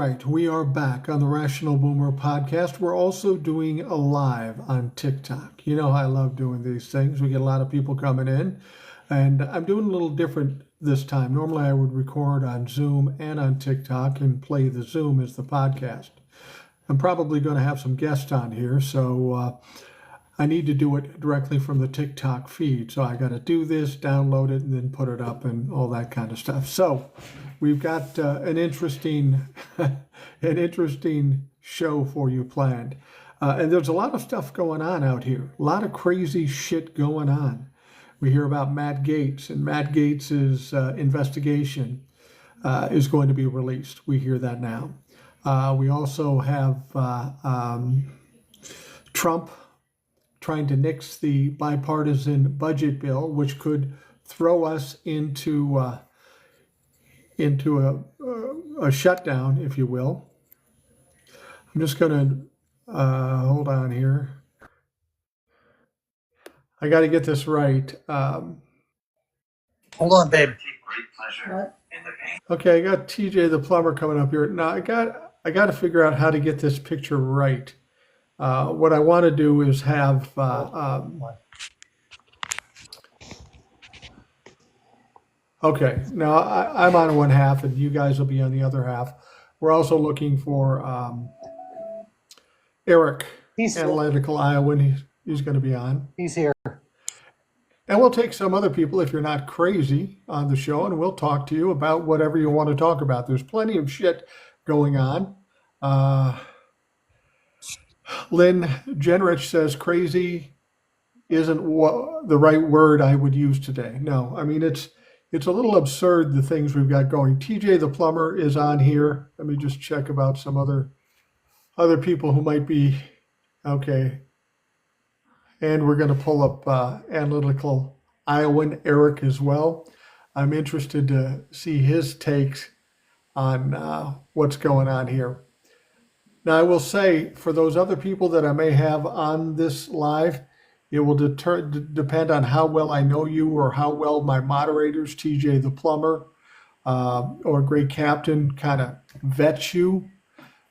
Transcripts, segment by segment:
right, we are back on the Rational Boomer podcast. We're also doing a live on TikTok. You know, I love doing these things. We get a lot of people coming in, and I'm doing a little different this time. Normally, I would record on Zoom and on TikTok and play the Zoom as the podcast. I'm probably going to have some guests on here, so I need to do it directly from the TikTok feed. So I got to do this, download it, and then put it up and all that kind of stuff. So we've got an interesting show for you planned. And there's a lot of stuff going on out here, a lot of crazy shit going on. We hear about Matt Gaetz, and Matt Gaetz's investigation is going to be released. We hear that now. We also have Trump trying to nix the bipartisan budget bill, which could throw us into a shutdown, if you will. I'm just going to hold on here. I got to get this right. Hold on, babe. Okay, I got TJ the plumber coming up here. Now I got to figure out how to get this picture right. What I want to do is have okay, now I'm on one half and you guys will be on the other half. We're also looking for Eric, Analytical Iowan. He's going to be on. He's here. And we'll take some other people, if you're not crazy, on the show, and we'll talk to you about whatever you want to talk about. There's plenty of shit going on. Lynn Genrich says crazy isn't the right word I would use today. No, I mean, it's a little absurd, the things we've got going. TJ the plumber is on here. Let me just check about some other people who might be okay. And we're going to pull up Analytical Iowan Eric as well. I'm interested to see his takes on what's going on here. Now, I will say, for those other people that I may have on this live, it will depend on how well I know you or how well my moderators, TJ the plumber or Great Captain, kind of vet you,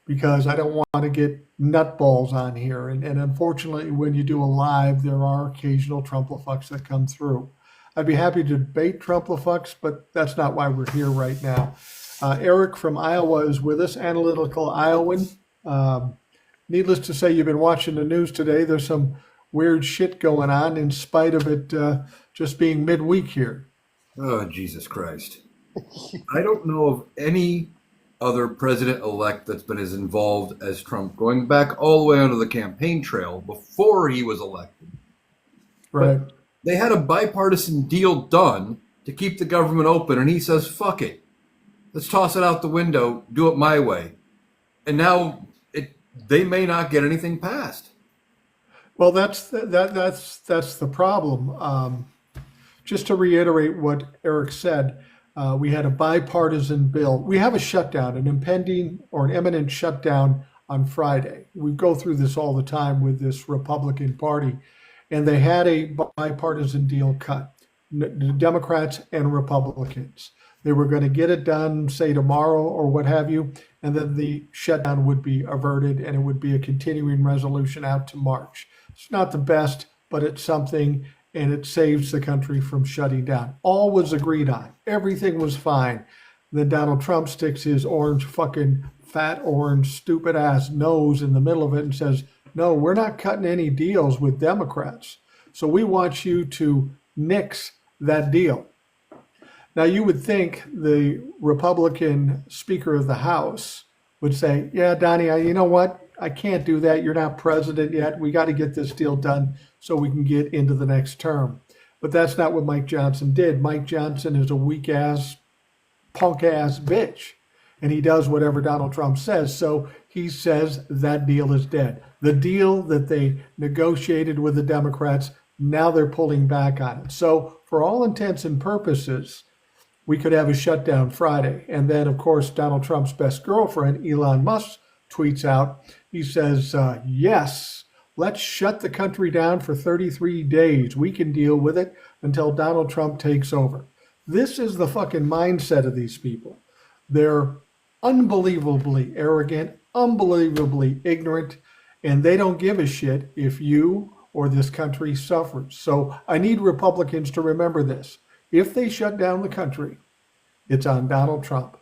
because I don't want to get nutballs on here. And unfortunately, when you do a live, there are occasional Trumplefucks that come through. I'd be happy to debate Trumplefucks, but that's not why we're here right now. Eric from Iowa is with us, Analytical Iowan. Needless to say, you've been watching the news today. There's some weird shit going on in spite of it just being midweek here. Oh, Jesus Christ. I don't know of any other president-elect that's been as involved as Trump, going back all the way onto the campaign trail before he was elected. Right. But they had a bipartisan deal done to keep the government open, and he says, fuck it. Let's toss it out the window, do it my way. And now they may not get anything passed. Well, that's the problem. Just to reiterate what Eric said, we had a bipartisan bill. We have a shutdown, an impending or an imminent shutdown on Friday. We go through this all the time with this Republican Party, and they had a bipartisan deal cut, Democrats and Republicans. They were going to get it done, say tomorrow or what have you, and then the shutdown would be averted and it would be a continuing resolution out to March. It's not the best, but it's something, and it saves the country from shutting down. All was agreed on. Everything was fine. Then Donald Trump sticks his orange fucking fat orange stupid ass nose in the middle of it and says, no, we're not cutting any deals with Democrats. So we want you to nix that deal. Now, you would think the Republican Speaker of the House would say, yeah, Donnie, you know what? I can't do that. You're not president yet. We got to get this deal done so we can get into the next term. But that's not what Mike Johnson did. Mike Johnson is a weak-ass, punk-ass bitch, and he does whatever Donald Trump says. So he says that deal is dead. The deal that they negotiated with the Democrats, now they're pulling back on it. So for all intents and purposes, we could have a shutdown Friday. And then, of course, Donald Trump's best girlfriend, Elon Musk, tweets out, he says, yes, let's shut the country down for 33 days. We can deal with it until Donald Trump takes over. This is the fucking mindset of these people. They're unbelievably arrogant, unbelievably ignorant, and they don't give a shit if you or this country suffers. So I need Republicans to remember this. If they shut down the country, it's on Donald Trump.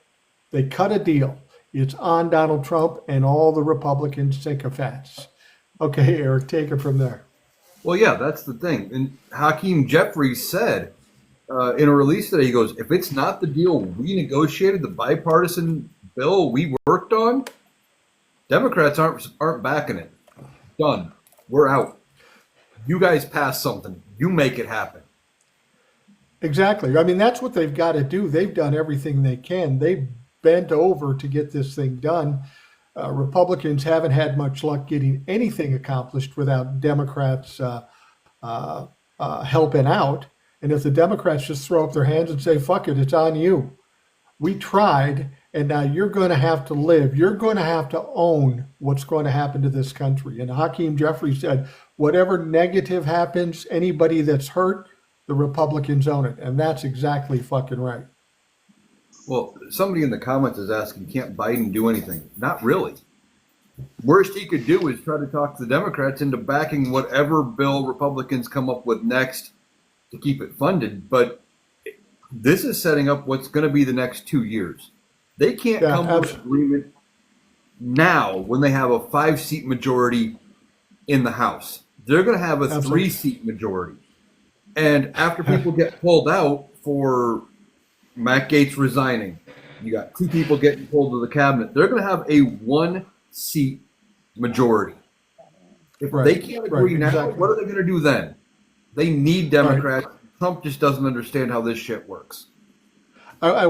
They cut a deal. It's on Donald Trump and all the Republican sycophants. Okay, Eric, take it from there. Well, yeah, that's the thing. And Hakeem Jeffries said in a release today, he goes, if it's not the deal we negotiated, the bipartisan bill we worked on, Democrats aren't backing it. Done. We're out. You guys pass something. You make it happen. Exactly. I mean, that's what they've got to do. They've done everything they can. They've bent over to get this thing done. Republicans haven't had much luck getting anything accomplished without Democrats helping out. And if the Democrats just throw up their hands and say, fuck it, it's on you. We tried, and now you're going to have to live. You're going to have to own what's going to happen to this country. And Hakeem Jeffries said, whatever negative happens, anybody that's hurt, the Republicans own it. And that's exactly fucking right. Well, somebody in the comments is asking, can't Biden do anything? Not really. Worst he could do is try to talk the Democrats into backing whatever bill Republicans come up with next to keep it funded. But this is setting up what's going to be the next 2 years. They can't come to an agreement now when they have a 5-seat majority in the House. They're going to have a 3-seat majority. And after people get pulled out for Matt Gaetz resigning, you got 2 people getting pulled to the cabinet. They're going to have a 1-seat majority. If they can't agree now, what are they going to do then? They need Democrats. Trump just doesn't understand how this shit works. I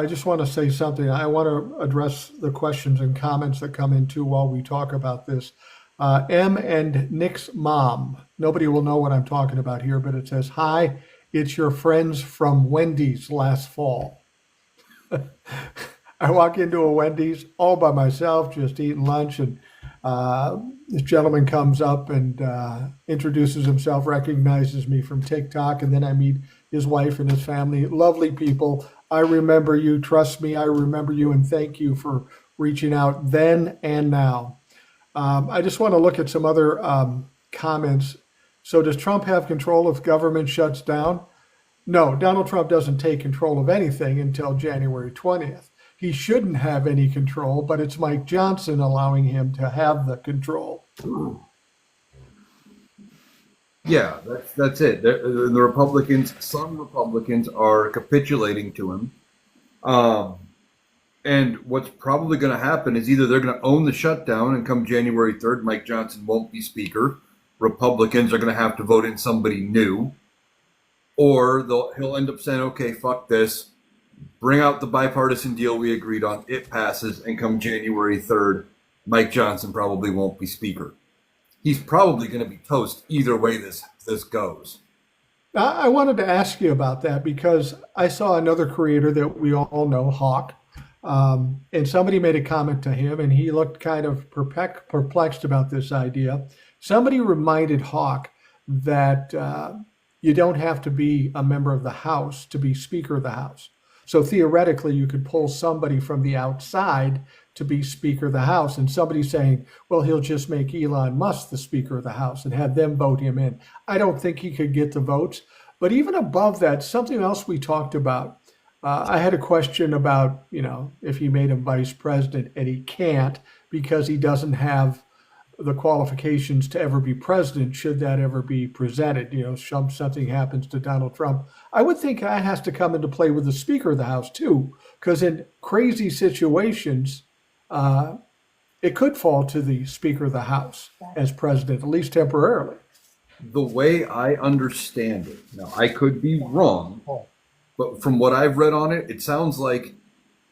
just want to say something. I want to address the questions and comments that come in too while we talk about this. M and Nick's mom. Nobody will know what I'm talking about here, but it says, hi, it's your friends from Wendy's last fall. I walk into a Wendy's all by myself, just eating lunch, and this gentleman comes up and introduces himself, recognizes me from TikTok, and then I meet his wife and his family. Lovely people. I remember you. Trust me, I remember you, and thank you for reaching out then and now. I just want to look at some other comments. So does Trump have control if government shuts down? No, Donald Trump doesn't take control of anything until January 20th. He shouldn't have any control, but it's Mike Johnson allowing him to have the control. Yeah, that's it. The Republicans, some Republicans are capitulating to him. And what's probably going to happen is either they're going to own the shutdown and come January 3rd, Mike Johnson won't be speaker. Republicans are going to have to vote in somebody new. Or he'll end up saying, okay, fuck this. Bring out the bipartisan deal we agreed on. It passes, and come January 3rd, Mike Johnson probably won't be speaker. He's probably going to be toast either way this goes. I wanted to ask you about that because I saw another creator that we all know, Hawk, and somebody made a comment to him, and he looked kind of perplexed about this idea. Somebody reminded Hawk that you don't have to be a member of the House to be Speaker of the House. So theoretically, you could pull somebody from the outside to be Speaker of the House, and somebody saying, well, he'll just make Elon Musk the Speaker of the House and have them vote him in. I don't think he could get the votes. But even above that, something else we talked about, I had a question about, if he made him vice president, and he can't because he doesn't have the qualifications to ever be president, should that ever be presented. Something happens to Donald Trump. I would think that has to come into play with the Speaker of the House too, because in crazy situations, it could fall to the Speaker of the House as president, at least temporarily. The way I understand it, now I could be wrong, but from what I've read on it, it sounds like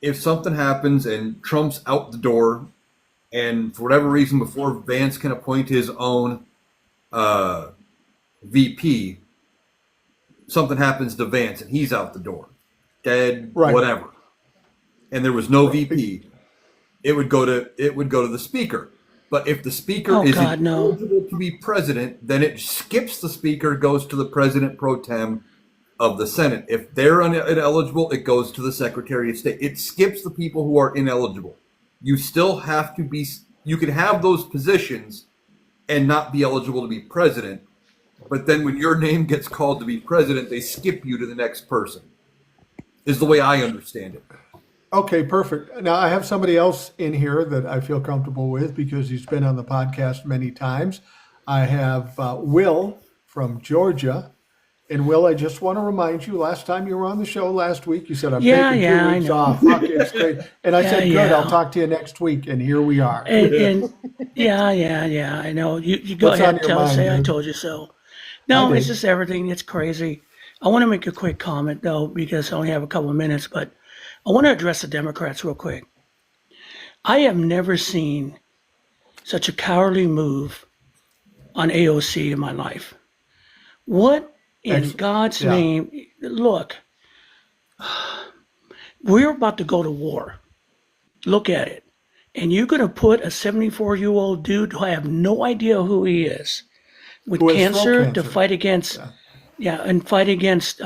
if something happens and Trump's out the door, and for whatever reason, before Vance can appoint his own VP, something happens to Vance and he's out the door, dead, whatever, and there was no VP, it would go to the Speaker. But if the Speaker is eligible to be president, then it skips the Speaker, goes to the President pro tem, of the Senate. If they're ineligible, it goes to the Secretary of State. It skips the people who are ineligible. You still have to be, you can have those positions and not be eligible to be president. But then when your name gets called to be president, they skip you to the next person, is the way I understand it. Okay, perfect. Now I have somebody else in here that I feel comfortable with because he's been on the podcast many times. I have Will from Georgia. And Will, I just want to remind you, last time you were on the show last week, you said, I'm taking 2 weeks off. Fuck, it's great. And I said, good, I'll talk to you next week. And here we are. And I know. You go What's ahead on and your mind, say I dude? told you so. No, I it's did. just everything. It's crazy. I want to make a quick comment, though, because I only have a couple of minutes, but I want to address the Democrats real quick. I have never seen such a cowardly move on AOC in my life. What in Excellent. God's Yeah. name? Look, we're about to go to war. Look at it. And you're going to put a 74-year-old dude who I have no idea who he is with Who has throat cancer to cancer. fight against, and fight against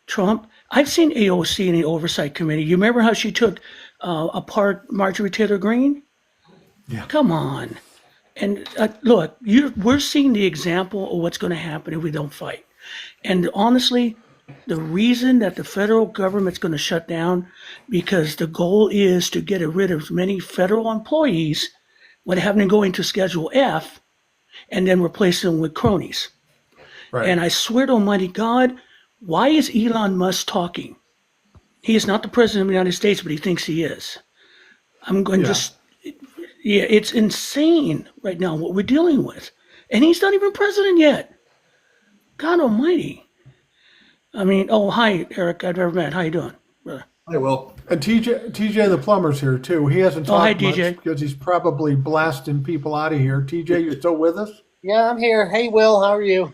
Trump. I've seen AOC in the Oversight Committee. You remember how she took apart Marjorie Taylor Greene? Yeah. Come on. And look, we're seeing the example of what's going to happen if we don't fight. And honestly, the reason that the federal government's going to shut down, because the goal is to get rid of as many federal employees when having to go into Schedule F and then replace them with cronies. Right. And I swear to Almighty God, why is Elon Musk talking? He is not the president of the United States, but he thinks he is. I'm going to it's insane right now what we're dealing with. And he's not even president yet. God almighty. I mean, oh, hi, Eric. I've never met. How you doing, brother? Hi, Will. And TJ the plumber's here too. He hasn't Oh, hi, talked much TJ. because he's probably blasting people out of here. TJ, you still with us? Yeah, I'm here. Hey, Will, how are you?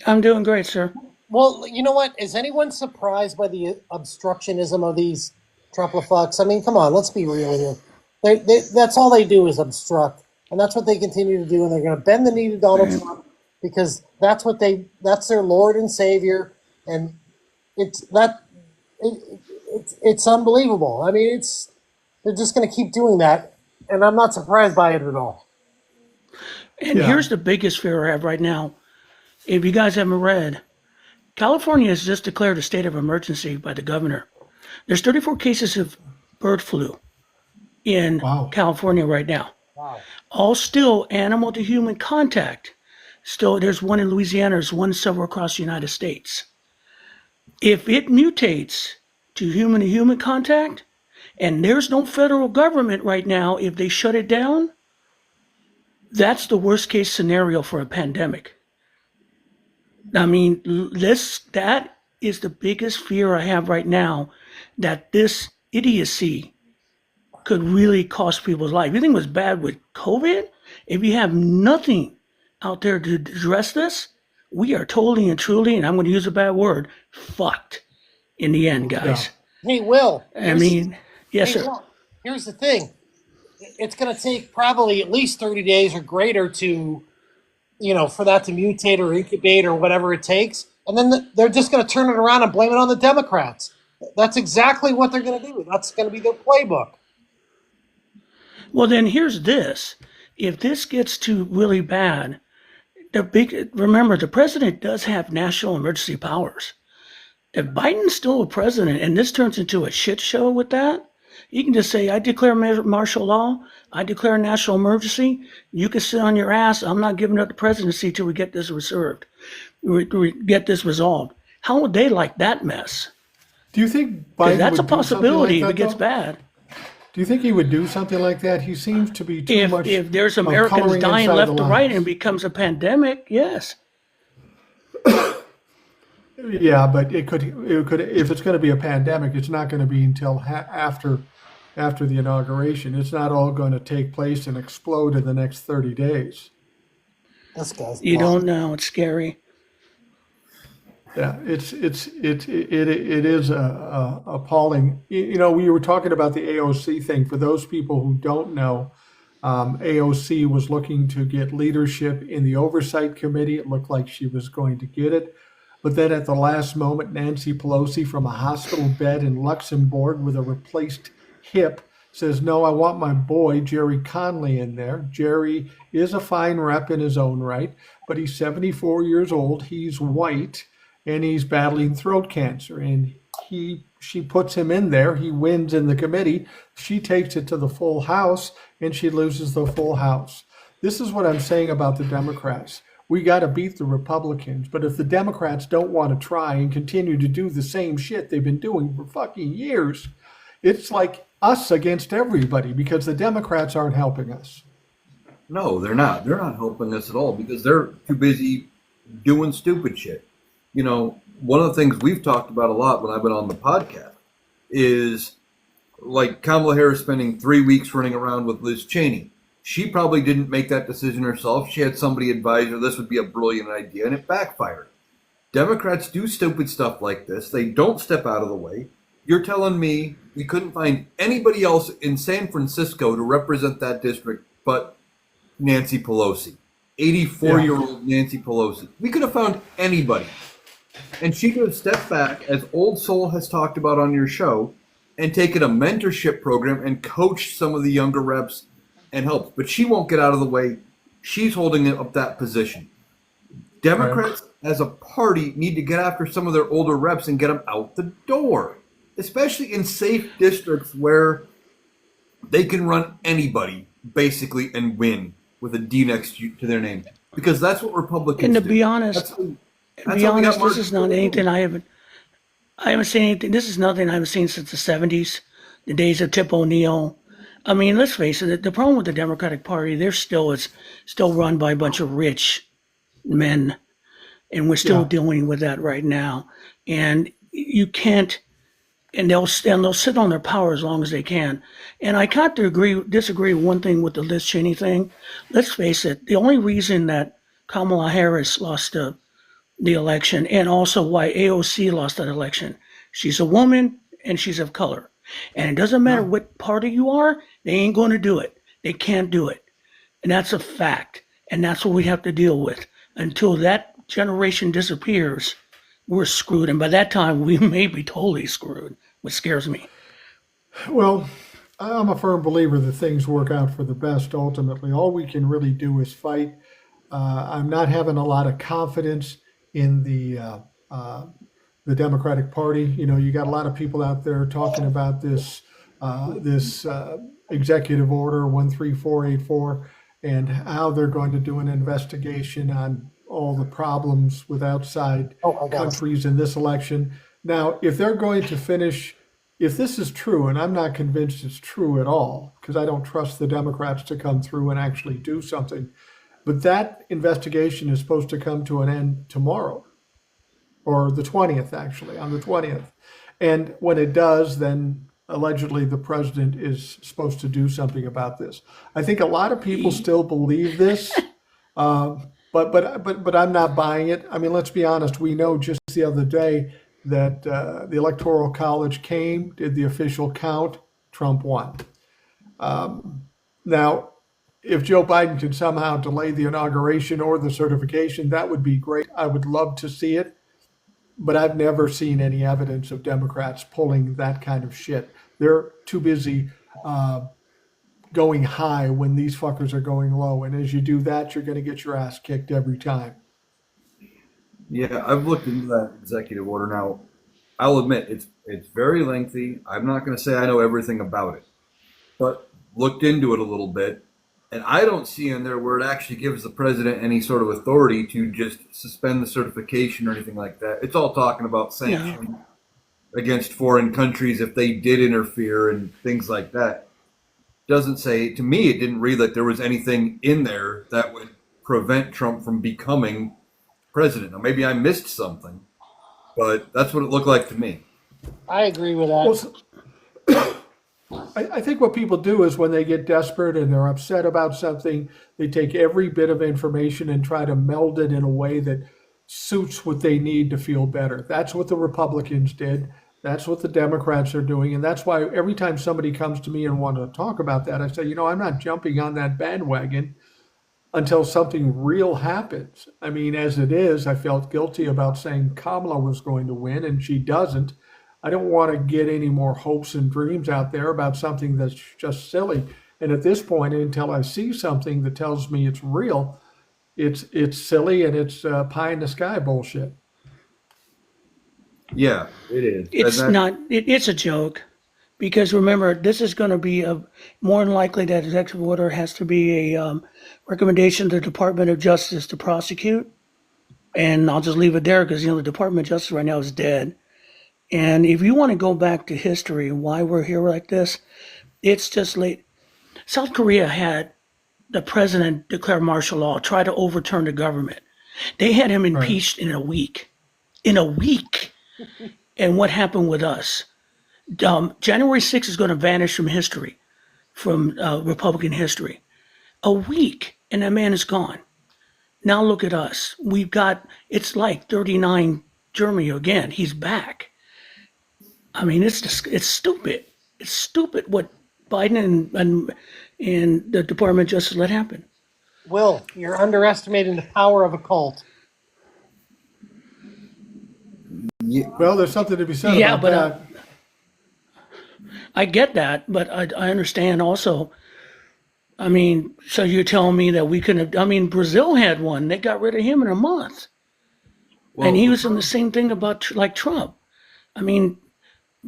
I'm doing great, sir. Well, you know what? Is anyone surprised by the obstructionism of these Trump-fucks? I mean, come on, let's be real here. That's all they do is obstruct, and that's what they continue to do. And they're going to bend the knee to Donald Trump because that's their Lord and Savior, and it's unbelievable. I mean, they're just going to keep doing that, and I'm not surprised by it at all. And here's the biggest fear I have right now. If you guys haven't read, California has just declared a state of emergency by the governor. There's 34 cases of bird flu in California right now. Wow. All still animal to human contact. Still, there's one in Louisiana, there's one somewhere across the United States. If it mutates to human contact, and there's no federal government right now, if they shut it down, that's the worst case scenario for a pandemic. I mean, that is the biggest fear I have right now, that this idiocy could really cost people's life. You think it was bad with COVID? If you have nothing out there to address this, we are totally and truly, and I'm going to use a bad word, fucked in the end, guys. Hey, Will. I mean, yes, sir. Will, here's the thing. It's going to take probably at least 30 days or greater to, for that to mutate or incubate or whatever it takes. And then they're just going to turn it around and blame it on the Democrats. That's exactly what they're going to do. That's going to be their playbook. Well, then here's this. If this gets too really bad, remember, the president does have national emergency powers. If Biden's still a president and this turns into a shit show with that, you can just say, I declare martial law, I declare national emergency, you can sit on your ass, I'm not giving up the presidency till we get this we get this resolved. How would they like that mess? Do you think Biden That's a would do possibility something like if it that, gets though? bad. Do you think he would do something like that? He seems to be too much. If there's of Americans coloring dying inside left the to right lines. and it becomes a pandemic, yes. Yeah, but it could if it's going to be a pandemic, it's not going to be until after the inauguration. It's not all going to take place and explode in the next 30 days. This guy's You don't know. It's scary. Yeah, it is appalling. We were talking about the AOC thing. For those people who don't know, AOC was looking to get leadership in the Oversight Committee. It looked like she was going to get it. But then at the last moment, Nancy Pelosi from a hospital bed in Luxembourg with a replaced hip says, no, I want my boy, Jerry Conley, in there. Jerry is a fine rep in his own right, but he's 74 years old. He's white and he's battling throat cancer. And she puts him in there. He wins in the committee. She takes it to the full House and she loses the full House. This is what I'm saying about the Democrats. We got to beat the Republicans. But if the Democrats don't want to try and continue to do the same shit they've been doing for fucking years, it's like us against everybody because the Democrats aren't helping us. No, they're not. They're not helping us at all because they're too busy doing stupid shit. You know, one of the things we've talked about a lot when I've been on the podcast is like Kamala Harris spending 3 weeks running around with Liz Cheney. She probably didn't make that decision herself. She had somebody advise her this would be a brilliant idea, and it backfired. Democrats do stupid stuff like this. They don't step out of the way. You're telling me we couldn't find anybody else in San Francisco to represent that district but Nancy Pelosi, 84-year-old Nancy Pelosi. We could have found anybody. And she could have stepped back, as Old Soul has talked about on your show, and taken a mentorship program and coached some of the younger reps and helped. But she won't get out of the way. She's holding up that position. Democrats, as a party, need to get after some of their older reps and get them out the door, especially in safe districts where they can run anybody, basically, and win with a D next to their name. Because that's what Republicans And to do. be honest, this is not anything I haven't seen anything. This is nothing I haven't seen since the 70s, the days of Tip O'Neill. I mean, let's face it, the problem with the Democratic Party, they're still run by a bunch of rich men, and we're still dealing with that right now. And you can't, and they'll sit on their power as long as they can. And I can't disagree with one thing with the Liz Cheney thing. Let's face it, the only reason that Kamala Harris lost the election, and also why AOC lost that election, she's a woman and she's of color. And it doesn't matter what party you are, they ain't going to do it. They can't do it. And that's a fact. And that's what we have to deal with. Until that generation disappears, we're screwed. And by that time, we may be totally screwed, which scares me. Well, I'm a firm believer that things work out for the best ultimately. All we can really do is fight. I'm not having a lot of confidence in the Democratic Party. You know, you got a lot of people out there talking about this executive order 13484 and how they're going to do an investigation on all the problems with outside countries in this election. Now, if they're going to finish, if this is true, and I'm not convinced it's true at all, because I don't trust the Democrats to come through and actually do something, but that investigation is supposed to come to an end tomorrow, or the 20th, actually, on the 20th. And when it does, then allegedly the president is supposed to do something about this. I think a lot of people still believe this, but I'm not buying it. I mean, let's be honest. We know just the other day that the Electoral College came, did the official count, Trump won. Now, if Joe Biden can somehow delay the inauguration or the certification, that would be great. I would love to see it. But I've never seen any evidence of Democrats pulling that kind of shit. They're too busy going high when these fuckers are going low. And as you do that, you're going to get your ass kicked every time. Yeah, I've looked into that executive order. Now, I'll admit, it's very lengthy. I'm not going to say I know everything about it. But looked into it a little bit. And I don't see in there where it actually gives the president any sort of authority to just suspend the certification or anything like that. It's all talking about sanctions against foreign countries if they did interfere and things like that. Doesn't say, to me, it didn't read like there was anything in there that would prevent Trump from becoming president. Now, maybe I missed something, but that's what it looked like to me. I agree with that. Well, I think what people do is when they get desperate and they're upset about something, they take every bit of information and try to meld it in a way that suits what they need to feel better. That's what the Republicans did. That's what the Democrats are doing. And that's why every time somebody comes to me and wants to talk about that, I say, I'm not jumping on that bandwagon. until something real happens. I mean, as it is, I felt guilty about saying Kamala was going to win, and she doesn't. I don't want to get any more hopes and dreams out there about something that's just silly. And at this point, until I see something that tells me it's real, it's silly and it's pie in the sky bullshit. Yeah, it is. It's not. It's a joke, because remember, this is going to be a more than likely that executive order has to be a recommendation to the Department of Justice to prosecute. And I'll just leave it there because the Department of Justice right now is dead. And if you want to go back to history and why we're here like this, it's just late. South Korea had the president declare martial law, try to overturn the government. They had him impeached in a week. In a week. And what happened with us? January 6th is going to vanish from history, from Republican history. A week, and that man is gone. Now look at us. We've got, it's like 39 Germany again. He's back. I mean, it's stupid. It's stupid what Biden and the Department of Justice let happen. Will, you're underestimating the power of a cult. Well, there's something to be said about that. I get that, but I understand also. I mean, so you're telling me that we couldn't have, I mean, Brazil had one. They got rid of him in a month. Well, and he was in the same thing about like Trump. I mean,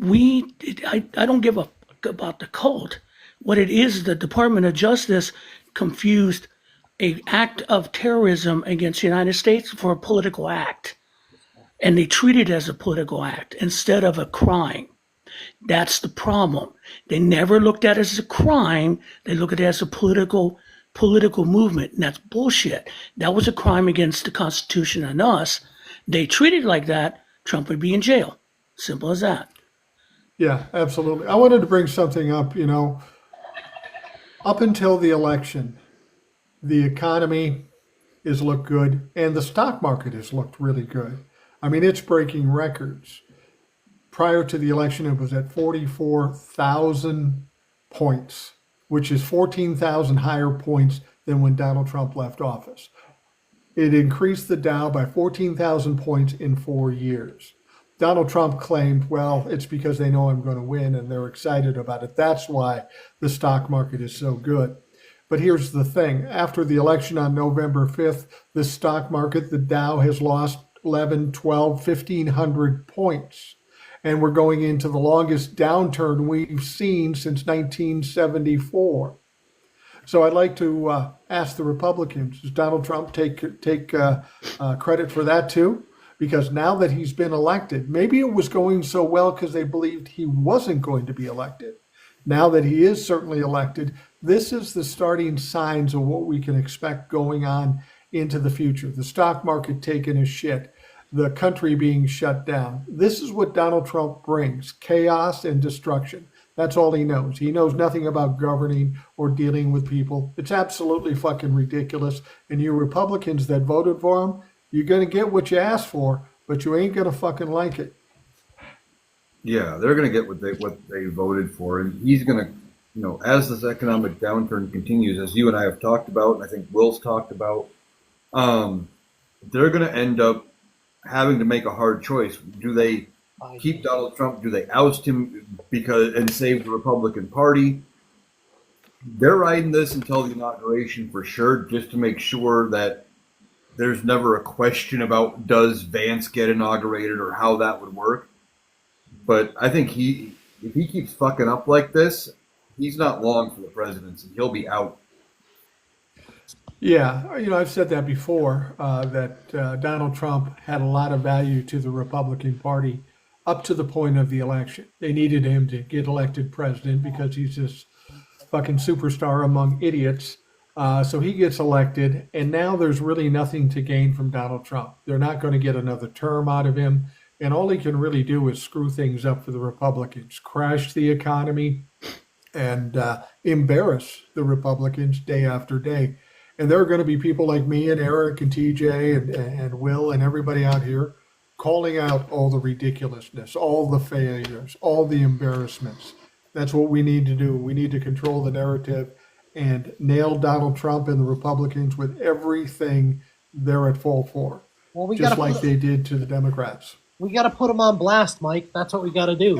I don't give a fuck about the cult. What it is, the Department of Justice confused an act of terrorism against the United States for a political act. And they treat it as a political act instead of a crime. That's the problem. They never looked at it as a crime. They look at it as a political movement. And that's bullshit. That was a crime against the Constitution and us. They treated it like that, Trump would be in jail. Simple as that. Yeah, absolutely. I wanted to bring something up, up until the election, the economy has looked good and the stock market has looked really good. I mean, it's breaking records. Prior to the election, it was at 44,000 points, which is 14,000 higher points than when Donald Trump left office. It increased the Dow by 14,000 points in 4 years. Donald Trump claimed, well, it's because they know I'm going to win and they're excited about it. That's why the stock market is so good. But here's the thing. After the election on November 5th, the stock market, the Dow has lost 11, 12, 1,500 points. And we're going into the longest downturn we've seen since 1974. So I'd like to ask the Republicans, does Donald Trump take credit for that too? Because now that he's been elected, maybe it was going so well because they believed he wasn't going to be elected. Now that he is certainly elected, this is the starting signs of what we can expect going on into the future. The stock market taking a shit, the country being shut down. This is what Donald Trump brings, chaos and destruction. That's all he knows. He knows nothing about governing or dealing with people. It's absolutely fucking ridiculous. And you Republicans that voted for him, you're going to get what you asked for, but you ain't going to fucking like it. Yeah, they're going to get what they voted for. And he's going to, as this economic downturn continues, as you and I have talked about, and I think Will's talked about, they're going to end up having to make a hard choice. Do they keep Donald Trump? Do they oust him and save the Republican Party? They're riding this until the inauguration for sure, just to make sure that there's never a question about does Vance get inaugurated or how that would work. But I think if he keeps fucking up like this, he's not long for the presidency. He'll be out. Yeah, I've said that before, that Donald Trump had a lot of value to the Republican Party up to the point of the election. They needed him to get elected president because he's this fucking superstar among idiots. So he gets elected, and now there's really nothing to gain from Donald Trump. They're not going to get another term out of him, and all he can really do is screw things up for the Republicans, crash the economy, and embarrass the Republicans day after day. And there are going to be people like me and Eric and TJ and Will and everybody out here calling out all the ridiculousness, all the failures, all the embarrassments. That's what we need to do. We need to control the narrative and nail Donald Trump and the Republicans with everything they're at fault for, Well, we just gotta like they did to the Democrats. put them on blast, Mike. That's what we got to do.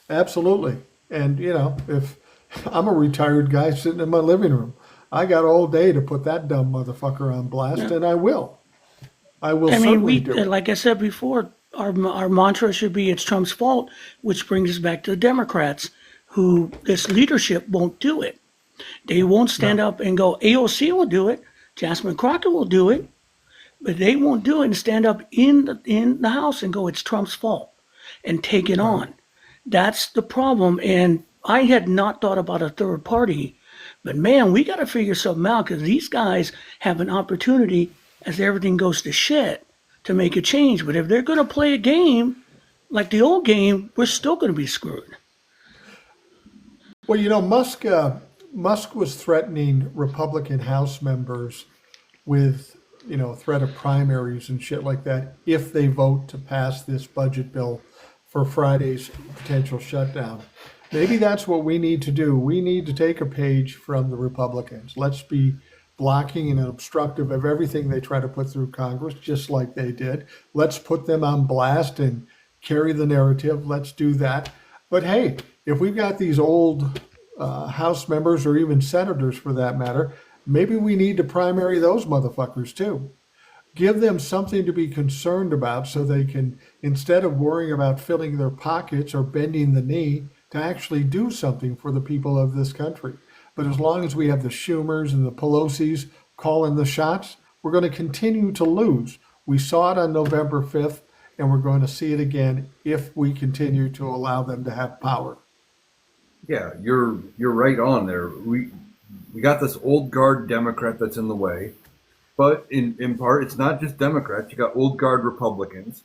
Absolutely. And, if I'm a retired guy sitting in my living room, I got all day to put that dumb motherfucker on blast, and I will. I will I mean, certainly do it. like I said before, our mantra should be it's Trump's fault, which brings us back to the Democrats, who this leadership won't do it. They won't stand up and go, AOC will do it, Jasmine Crockett will do it, but they won't do it and stand up in the House and go, it's Trump's fault, and take it on. That's the problem. And I had not thought about a third party, but man, we got to figure something out, because these guys have an opportunity as everything goes to shit to make a change. But if they're going to play a game like the old game, we're still going to be screwed. Well, Musk was threatening Republican House members with, threat of primaries and shit like that if they vote to pass this budget bill for Friday's potential shutdown. Maybe that's what we need to do. We need to take a page from the Republicans. Let's be blocking and obstructive of everything they try to put through Congress, just like they did. Let's put them on blast and carry the narrative. Let's do that. But hey, if we've got these old House members, or even senators for that matter, maybe we need to primary those motherfuckers too. Give them something to be concerned about, so they can, instead of worrying about filling their pockets or bending the knee, to actually do something for the people of this country. But as long as we have the Schumers and the Pelosi's calling the shots, we're going to continue to lose. We saw it on November 5th, and we're going to see it again if we continue to allow them to have power. Yeah, you're right on there. We got this old guard Democrat that's in the way, but in part, it's not just Democrats. You got old guard Republicans.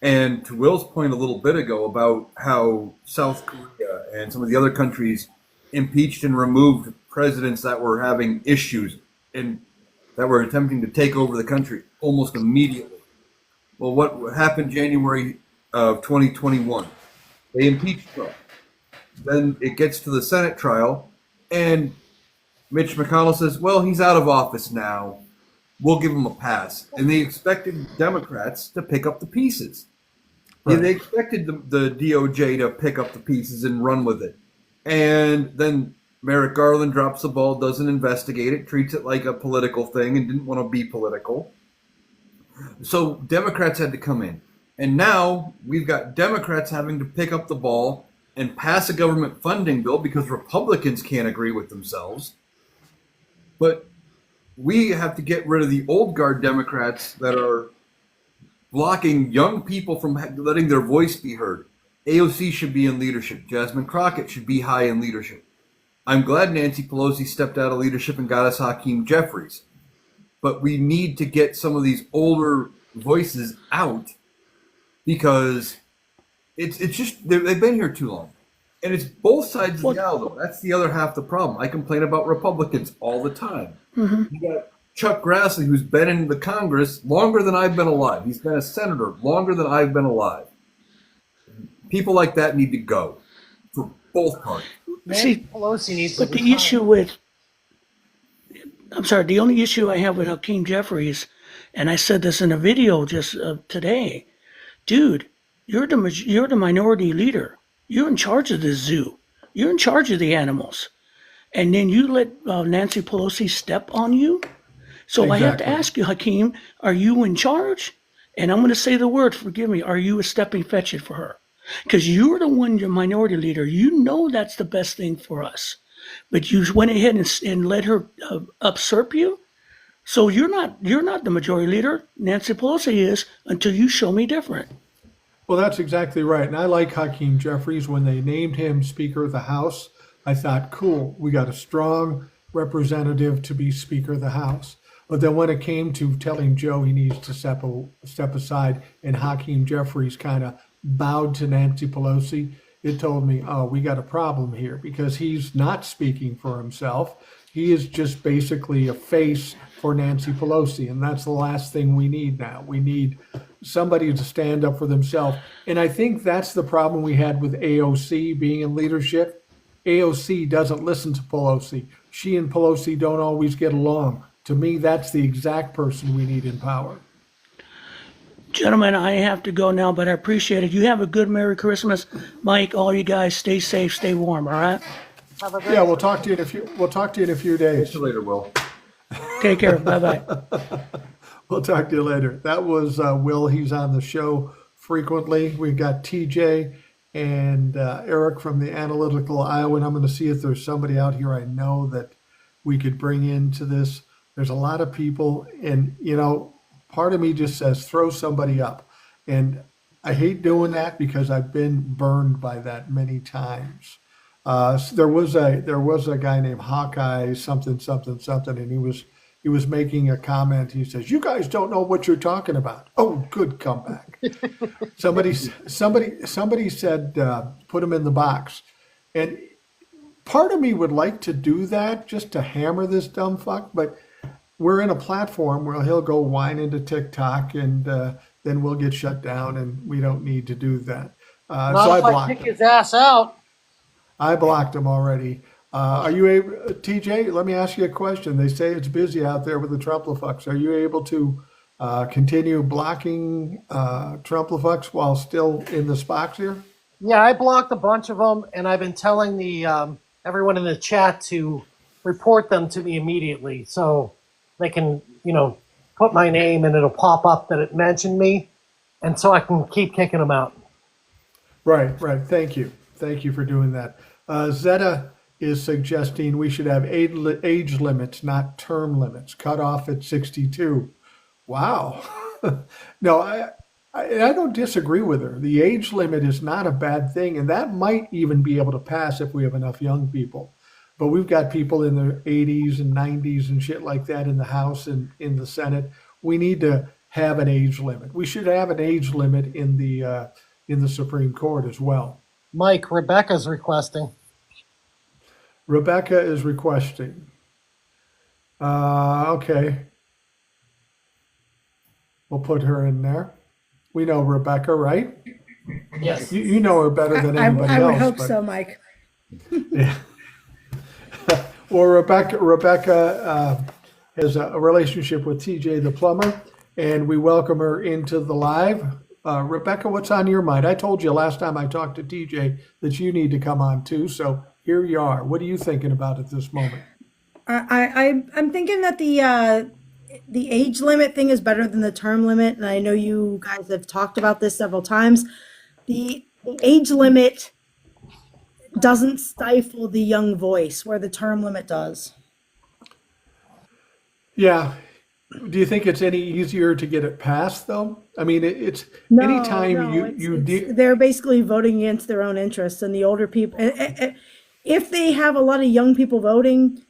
And to Will's point a little bit ago about how South Korea and some of the other countries impeached and removed presidents that were having issues and that were attempting to take over the country almost immediately. Well, what happened January of 2021? They impeached Trump. Then it gets to the Senate trial, and Mitch McConnell says, well, he's out of office now. We'll give him a pass. And they expected Democrats to pick up the pieces. Right. Yeah, they expected the DOJ to pick up the pieces and run with it. And then Merrick Garland drops the ball, doesn't investigate it, treats it like a political thing, and didn't want to be political. So Democrats had to come in. And now we've got Democrats having to pick up the ball and pass a government funding bill because Republicans can't agree with themselves. But we have to get rid of the old guard Democrats that are blocking young people from letting their voice be heard. AOC should be in leadership. Jasmine Crockett should be high in leadership. I'm glad Nancy Pelosi stepped out of leadership and got us Hakeem Jeffries. But we need to get some of these older voices out, because it's just they've been here too long. And it's both sides of the aisle, though. That's the other half of the problem. I complain about Republicans all the time. You got Chuck Grassley, who's been in the Congress longer than I've been alive. He's been a senator longer than I've been alive. People like that need to go for both parties. See, Pelosi needs but to the issue with, the only issue I have with Hakeem Jeffries, and I said this in a video just today, dude, you're the minority leader. You're in charge of the zoo. You're in charge of the animals. And then you let Nancy Pelosi step on you? So I have to ask you, Hakeem, are you in charge? And I'm going to say the word, forgive me, are you a stepping fetch it for her? Because you're the one, your minority leader. You know that's the best thing for us. But you went ahead and let her usurp you? So you're not the majority leader. Nancy Pelosi is, until you show me different. Well, that's exactly right. And I like Hakeem Jeffries. When they named him Speaker of the House, I thought, cool, we got a strong representative to be Speaker of the House. But then when it came to telling Joe he needs to step aside, and Hakeem Jeffries kind of bowed to Nancy Pelosi, it told me, oh, we got a problem here, because he's not speaking for himself. He is just basically a face for Nancy Pelosi, and that's the last thing we need now. We need somebody to stand up for themselves. And I think that's the problem we had with AOC being in leadership. AOC doesn't listen to Pelosi. she and Pelosi don't always get along. To me, that's the exact person we need in power. Gentlemen, I have to go now, but I appreciate it. You have a good Merry Christmas. Mike, all you guys, stay safe, stay warm, all right? Have a great Yeah, we'll talk to you in a few days. See you later, Will. Take care. Bye-bye. We'll talk to you later. That was Will. He's on the show frequently. We've got TJ and Eric from the Analytical Iowa. And I'm going to see if there's somebody out here I know that we could bring into this. There's a lot of people, and part of me just says throw somebody up, and I hate doing that because I've been burned by that many times. There was a guy named Hawkeye something, and he was making a comment. He says, "You guys don't know what you're talking about." Oh, good comeback. somebody said, "Put him in the box," and part of me would like to do that just to hammer this dumb fuck, but we're in a platform where he'll go whine into TikTok, and then we'll get shut down, and we don't need to do that. So I Not if I blocked kick him. his ass out. I blocked him already. Are you able, TJ? Let me ask you a question. They say it's busy out there with the Trumplafucks. Are you able to continue blocking Trumplafucks while still in the Spox here? Yeah, I blocked a bunch of them, and I've been telling the everyone in the chat to report them to me immediately, so they can, put my name and it'll pop up that it mentioned me, and so I can keep kicking them out. Right. Thank you for doing that. Zeta is suggesting we should have age limits, not term limits. Cut off at 62. Wow. No, I don't disagree with her. The age limit is not a bad thing, and that might even be able to pass if we have enough young people. But we've got people in their 80s and 90s and shit like that in the House and in the Senate. We need to have an age limit. We should have an age limit in the Supreme Court as well. Mike, Rebecca's requesting. Rebecca is requesting. Okay. We'll put her in there. We know Rebecca, right? Yes. You know her better than anybody else. I would hope but- so, Mike. Yeah. Well, Rebecca has a relationship with TJ the plumber, and we welcome her into the live. Rebecca, what's on your mind? I told you last time I talked to TJ that you need to come on too, so here you are. What are you thinking about at this moment? I'm thinking that the age limit thing is better than the term limit, and I know you guys have talked about this several times. The age limit doesn't stifle the young voice where the term limit does. Yeah. Do you think it's any easier to get it passed, though? I mean, it's No, anytime no, you they're basically voting against their own interests, and the older people. If they have a lot of young people voting,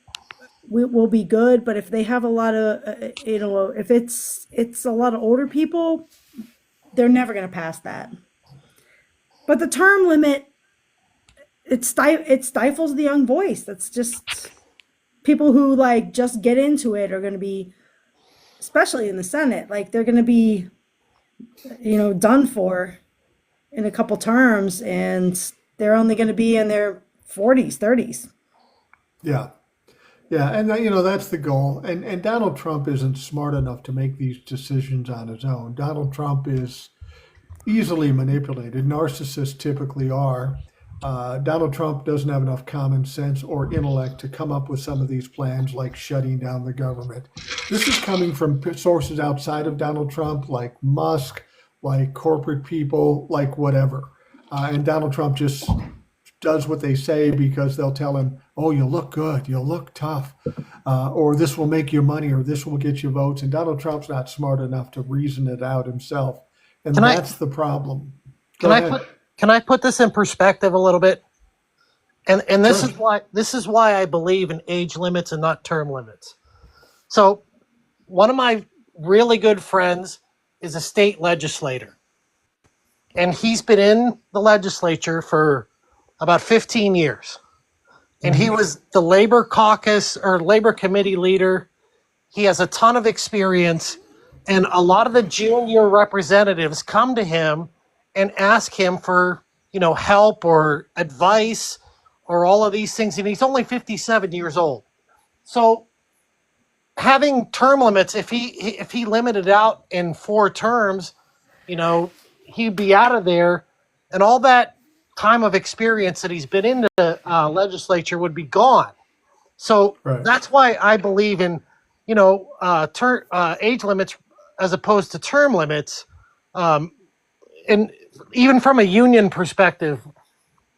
we'll be good. But if they have a lot of, if it's a lot of older people, they're never going to pass that. But the term limit, it stifles the young voice. That's just people who just get into it are going to be, especially in the Senate, they're going to be, done for in a couple terms, and they're only going to be in their 40s, 30s. Yeah. Yeah, and that's the goal. And Donald Trump isn't smart enough to make these decisions on his own. Donald Trump is easily manipulated. Narcissists typically are. Donald Trump doesn't have enough common sense or intellect to come up with some of these plans, like shutting down the government. This is coming from sources outside of Donald Trump, like Musk, like corporate people, like whatever. And Donald Trump just does what they say because they'll tell him, "Oh, you'll look good, you'll look tough, or this will make you money, or this will get you votes." And Donald Trump's not smart enough to reason it out himself, and that's the problem. Can I put this in perspective a little bit? And this Sure. is why I believe in age limits and not term limits. So one of my really good friends is a state legislator, and he's been in the legislature for about 15 years. And he was the Labor caucus or Labor committee leader. He has a ton of experience, and a lot of the junior representatives come to him and ask him for, help or advice or all of these things. And he's only 57 years old. So having term limits, if he limited out in 4 terms, you know, he'd be out of there, and all that time of experience that he's been in the legislature would be gone. So Right. that's why I believe in, age limits as opposed to term limits. And even from a union perspective,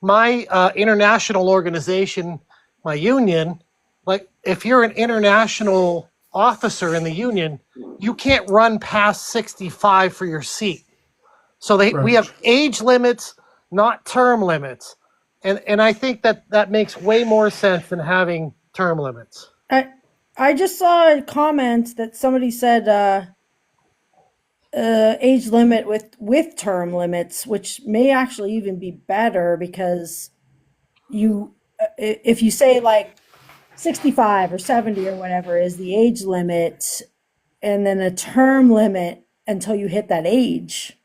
my international organization, my union, like if you're an international officer in the union, you can't run past 65 for your seat. So we Right. have age limits, not term limits. And I think that makes way more sense than having term limits. I just saw a comment that somebody said age limit with term limits, which may actually even be better because you if you say like 65 or 70 or whatever is the age limit, and then a term limit until you hit that age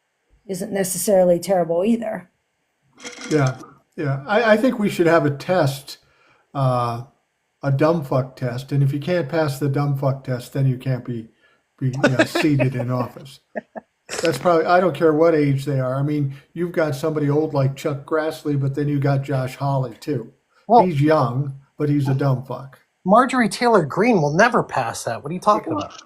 isn't necessarily terrible either. Yeah. Yeah. I think we should have a test, a dumb fuck test. And if you can't pass the dumb fuck test, then you can't be seated in office. That's probably, I don't care what age they are. I mean, you've got somebody old like Chuck Grassley, but then you got Josh Hawley too. Well, He's young, but he's a dumb fuck. Marjorie Taylor Greene will never pass that. What are you talking about?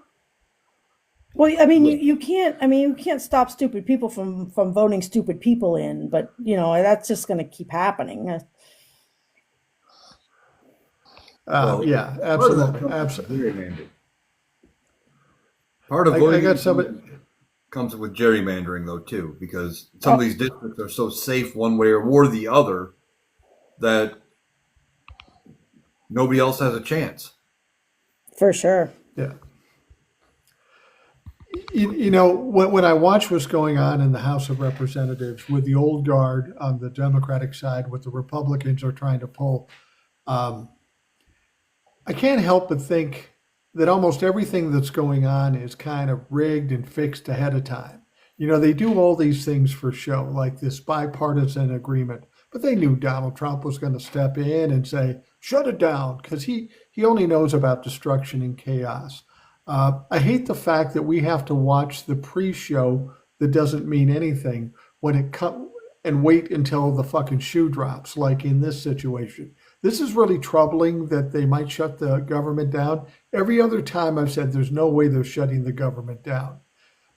Well, I mean, you can't. I mean, you can't stop stupid people from voting stupid people in, but that's just going to keep happening. Yeah, absolutely, absolutely. Part of I voting got somebody. comes with gerrymandering, though, too, because some of these districts are so safe one way or the other that nobody else has a chance. For sure. Yeah. When I watch what's going on in the House of Representatives with the old guard on the Democratic side, what the Republicans are trying to pull, I can't help but think that almost everything that's going on is kind of rigged and fixed ahead of time. They do all these things for show, like this bipartisan agreement, but they knew Donald Trump was going to step in and say, shut it down, because he only knows about destruction and chaos. I hate the fact that we have to watch the pre-show that doesn't mean anything when it comes and wait until the fucking shoe drops, like in this situation. This is really troubling that they might shut the government down. Every other time I've said there's no way they're shutting the government down.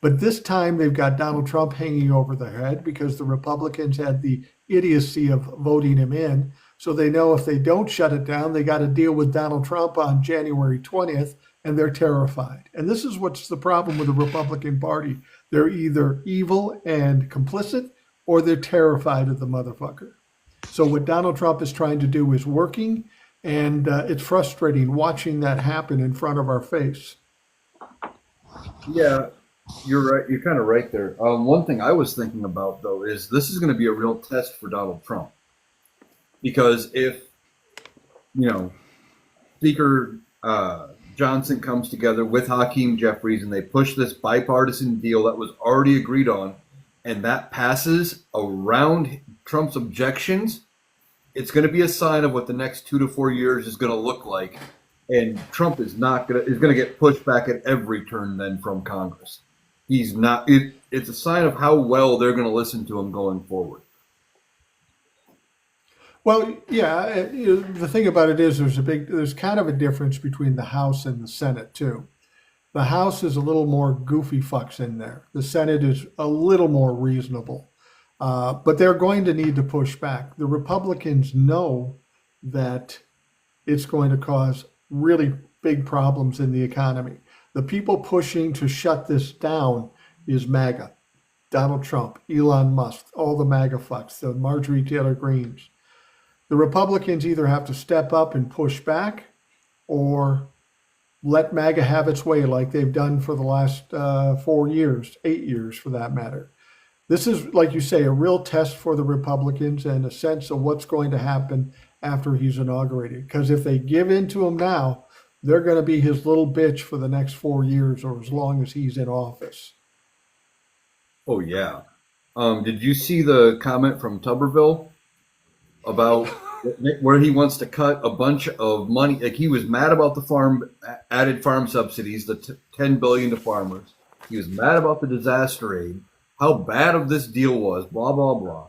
But this time they've got Donald Trump hanging over their head because the Republicans had the idiocy of voting him in. So they know if they don't shut it down, they got to deal with Donald Trump on January 20th, and they're terrified. And this is what's the problem with the Republican Party. They're either evil and complicit, or they're terrified of the motherfucker. So what Donald Trump is trying to do is working, and it's frustrating watching that happen in front of our face. Yeah, you're right. You're kind of right there. One thing I was thinking about, though, is this is going to be a real test for Donald Trump. Because if, Speaker Johnson comes together with Hakeem Jeffries and they push this bipartisan deal that was already agreed on, and that passes around Trump's objections, it's going to be a sign of what the next 2 to 4 years is going to look like. And Trump is going to get pushed back at every turn then from Congress. He's not. It's a sign of how well they're going to listen to him going forward. Well, yeah, the thing about it is there's kind of a difference between the House and the Senate too. The House is a little more goofy fucks in there. The Senate is a little more reasonable, but they're going to need to push back. The Republicans know that it's going to cause really big problems in the economy. The people pushing to shut this down is MAGA, Donald Trump, Elon Musk, all the MAGA fucks, the Marjorie Taylor Greenes. The Republicans either have to step up and push back or let MAGA have its way like they've done for the last 4 years, 8 years for that matter. This is, like you say, a real test for the Republicans and a sense of what's going to happen after he's inaugurated. Because if they give in to him now, they're going to be his little bitch for the next 4 years or as long as he's in office. Oh, yeah. Did you see the comment from Tuberville about where he wants to cut a bunch of money. Like he was mad about the added farm subsidies, the 10 billion to farmers. He was mad about the disaster aid, how bad of this deal was, blah blah blah.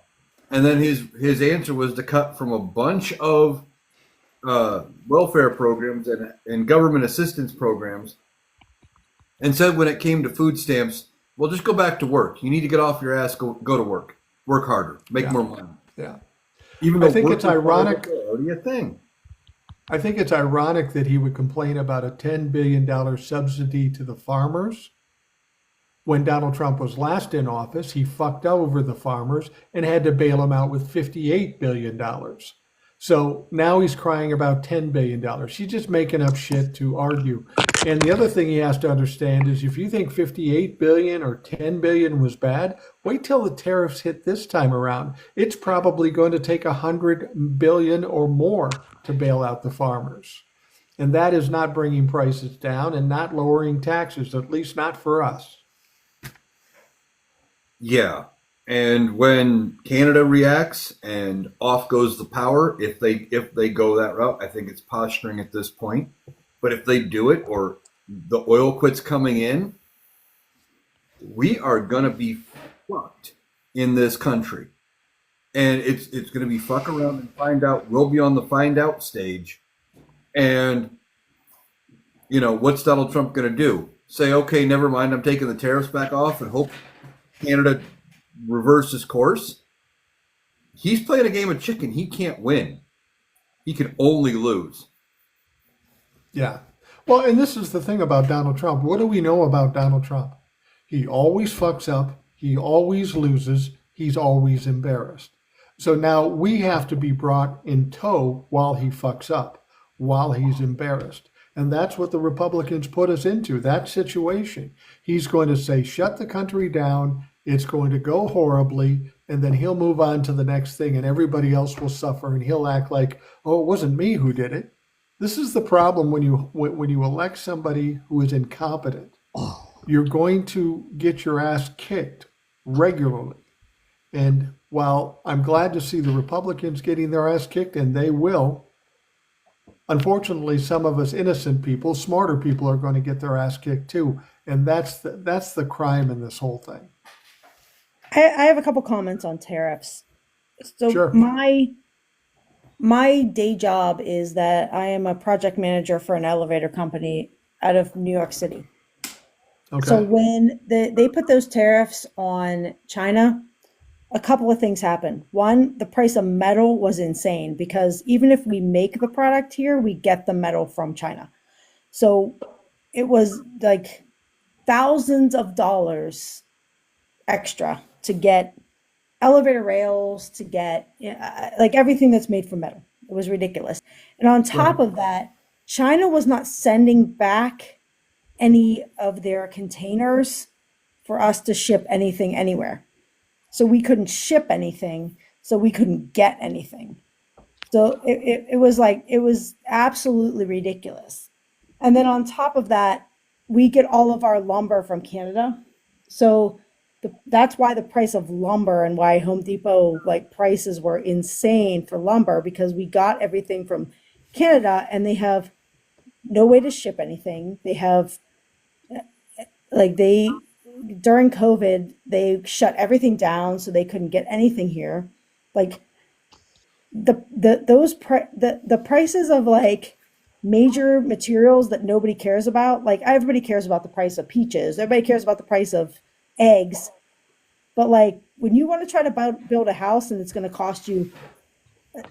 And then his answer was to cut from a bunch of welfare programs and government assistance programs, and said when it came to food stamps, well, just go back to work. You need to get off your ass, go to work harder, make Yeah. more money. Yeah. Even I though think work it's is ironic. already a thing. I think it's ironic that he would complain about a $10 billion subsidy to the farmers. When Donald Trump was last in office, he fucked over the farmers and had to bail them out with $58 billion. So now he's crying about $10 billion. He's just making up shit to argue. And the other thing he has to understand is if you think 58 billion or 10 billion was bad, wait till the tariffs hit this time around. It's probably going to take 100 billion or more to bail out the farmers. And that is not bringing prices down and not lowering taxes, at least not for us. Yeah. And when Canada reacts and off goes the power, if they go that route, I think it's posturing at this point. But if they do it or the oil quits coming in, we are gonna be fucked in this country. And it's gonna be fuck around and find out. We'll be on the find out stage. And what's Donald Trump gonna do? Say, okay, never mind, I'm taking the tariffs back off and hope Canada reverses course? He's playing a game of chicken. He can't win. He can only lose. Yeah. Well, and this is the thing about Donald Trump. What do we know about Donald Trump? He always fucks up. He always loses. He's always embarrassed. So now we have to be brought in tow while he fucks up, while he's embarrassed. And that's what the Republicans put us into, that situation. He's going to say, shut the country down. It's going to go horribly. And then he'll move on to the next thing and everybody else will suffer. And he'll act like, oh, it wasn't me who did it. This is the problem when you elect somebody who is incompetent. You're going to get your ass kicked regularly. And while I'm glad to see the Republicans getting their ass kicked, and they will, unfortunately, some of us innocent people, smarter people, are going to get their ass kicked too. And that's the crime in this whole thing. I have a couple comments on tariffs. So Sure. my day job is that I am a project manager for an elevator company out of New York City. Okay. So when they put those tariffs on China, a couple of things happened. One, the price of metal was insane because even if we make the product here, we get the metal from China. So it was like thousands of dollars extra to get elevator rails, to get like everything that's made from metal. It was ridiculous. And on top of that, China was not sending back any of their containers for us to ship anything anywhere. So we couldn't ship anything, so we couldn't get anything. So it was absolutely ridiculous. And then on top of that, we get all of our lumber from Canada. So that's why the price of lumber and why Home Depot prices were insane for lumber, because we got everything from Canada and they have no way to ship anything. They have during COVID, they shut everything down so they couldn't get anything here. Like the prices of major materials that nobody cares about. Like everybody cares about the price of peaches. Everybody cares about the price of eggs. But when you want to try to build a house and it's going to cost you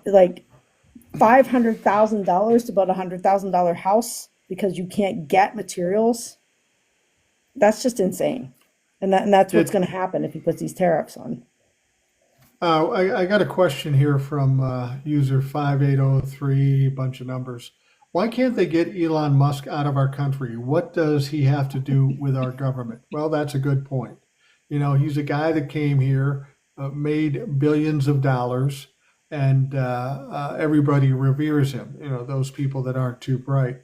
$500,000 to build $100,000 house because you can't get materials, that's just insane. And that's what's going to happen if he puts these tariffs on. I got a question here from user 5803, bunch of numbers. Why can't they get Elon Musk out of our country? What does he have to do with our government? Well, that's a good point. He's a guy that came here, made billions of dollars, and everybody reveres him, those people that aren't too bright.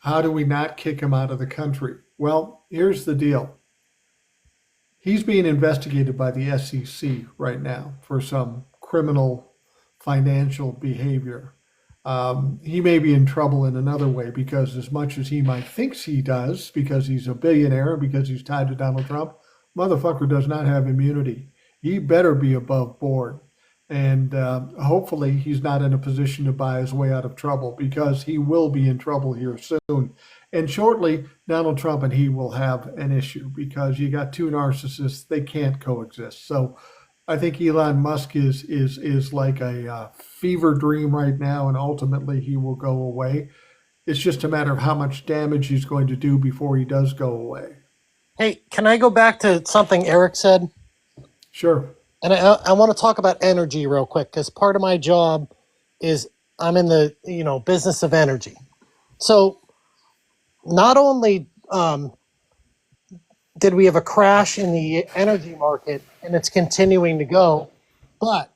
How do we not kick him out of the country? Well, here's the deal. He's being investigated by the SEC right now for some criminal financial behavior. He may be in trouble in another way because, as much as he might thinks he does, because he's a billionaire and because he's tied to Donald Trump, motherfucker does not have immunity. He better be above board. And hopefully he's not in a position to buy his way out of trouble, because he will be in trouble here soon. And shortly, Donald Trump and he will have an issue, because you got two narcissists. They can't coexist. So I think Elon Musk is like a fever dream right now, and ultimately he will go away. It's just a matter of how much damage he's going to do before he does go away. Hey, can I go back to something Eric said? Sure. And I want to talk about energy real quick, because part of my job is I'm in the business of energy. So not only did we have a crash in the energy market, and it's continuing to go, but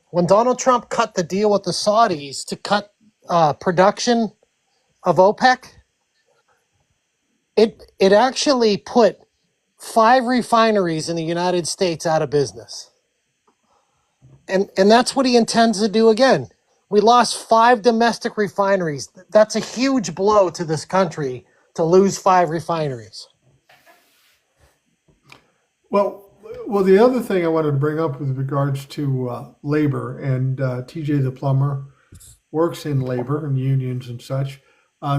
when Donald Trump cut the deal with the Saudis to cut production of OPEC, it actually put 5 refineries in the United States out of business. And that's what he intends to do again. We lost 5 domestic refineries. That's a huge blow to this country, to lose 5 refineries. Well, the other thing I wanted to bring up with regards to labor, and TJ the plumber works in labor and unions and such.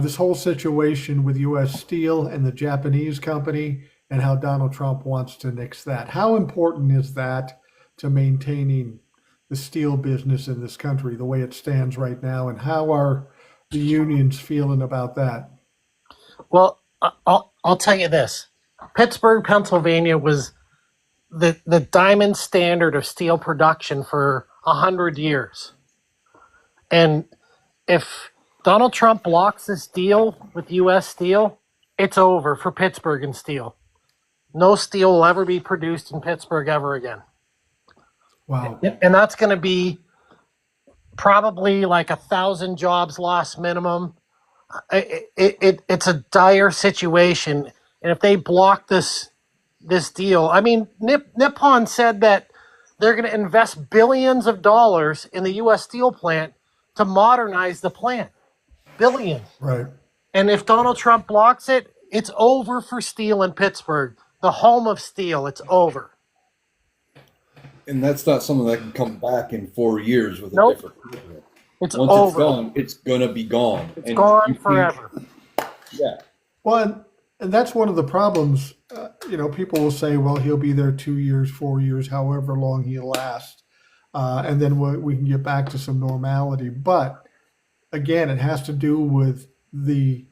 This whole situation with U.S. Steel and the Japanese company, and how Donald Trump wants to nix that. How important is that to maintaining the steel business in this country the way it stands right now? And how are the unions feeling about that? Well, I'll tell you this. Pittsburgh, Pennsylvania was the diamond standard of steel production for 100 years. And if Donald Trump blocks this deal with U.S. Steel, it's over for Pittsburgh and steel. No steel will ever be produced in Pittsburgh ever again. Wow. And that's going to be probably like 1,000 jobs lost minimum. It's a dire situation. And if they block this deal, I mean, Nippon said that they're going to invest billions of dollars in the U.S. Steel plant to modernize the plant. Billions. Right. And if Donald Trump blocks it, it's over for steel in Pittsburgh, the home of steel. It's over. And that's not something that can come back in 4 years with Nope. a different president. It's Once over. it's gone, it's going to be gone. It's gone forever. Yeah. Well, and that's one of the problems. People will say, well, he'll be there 2 years, 4 years, however long he'll last. And then we can get back to some normality. But again, it has to do with the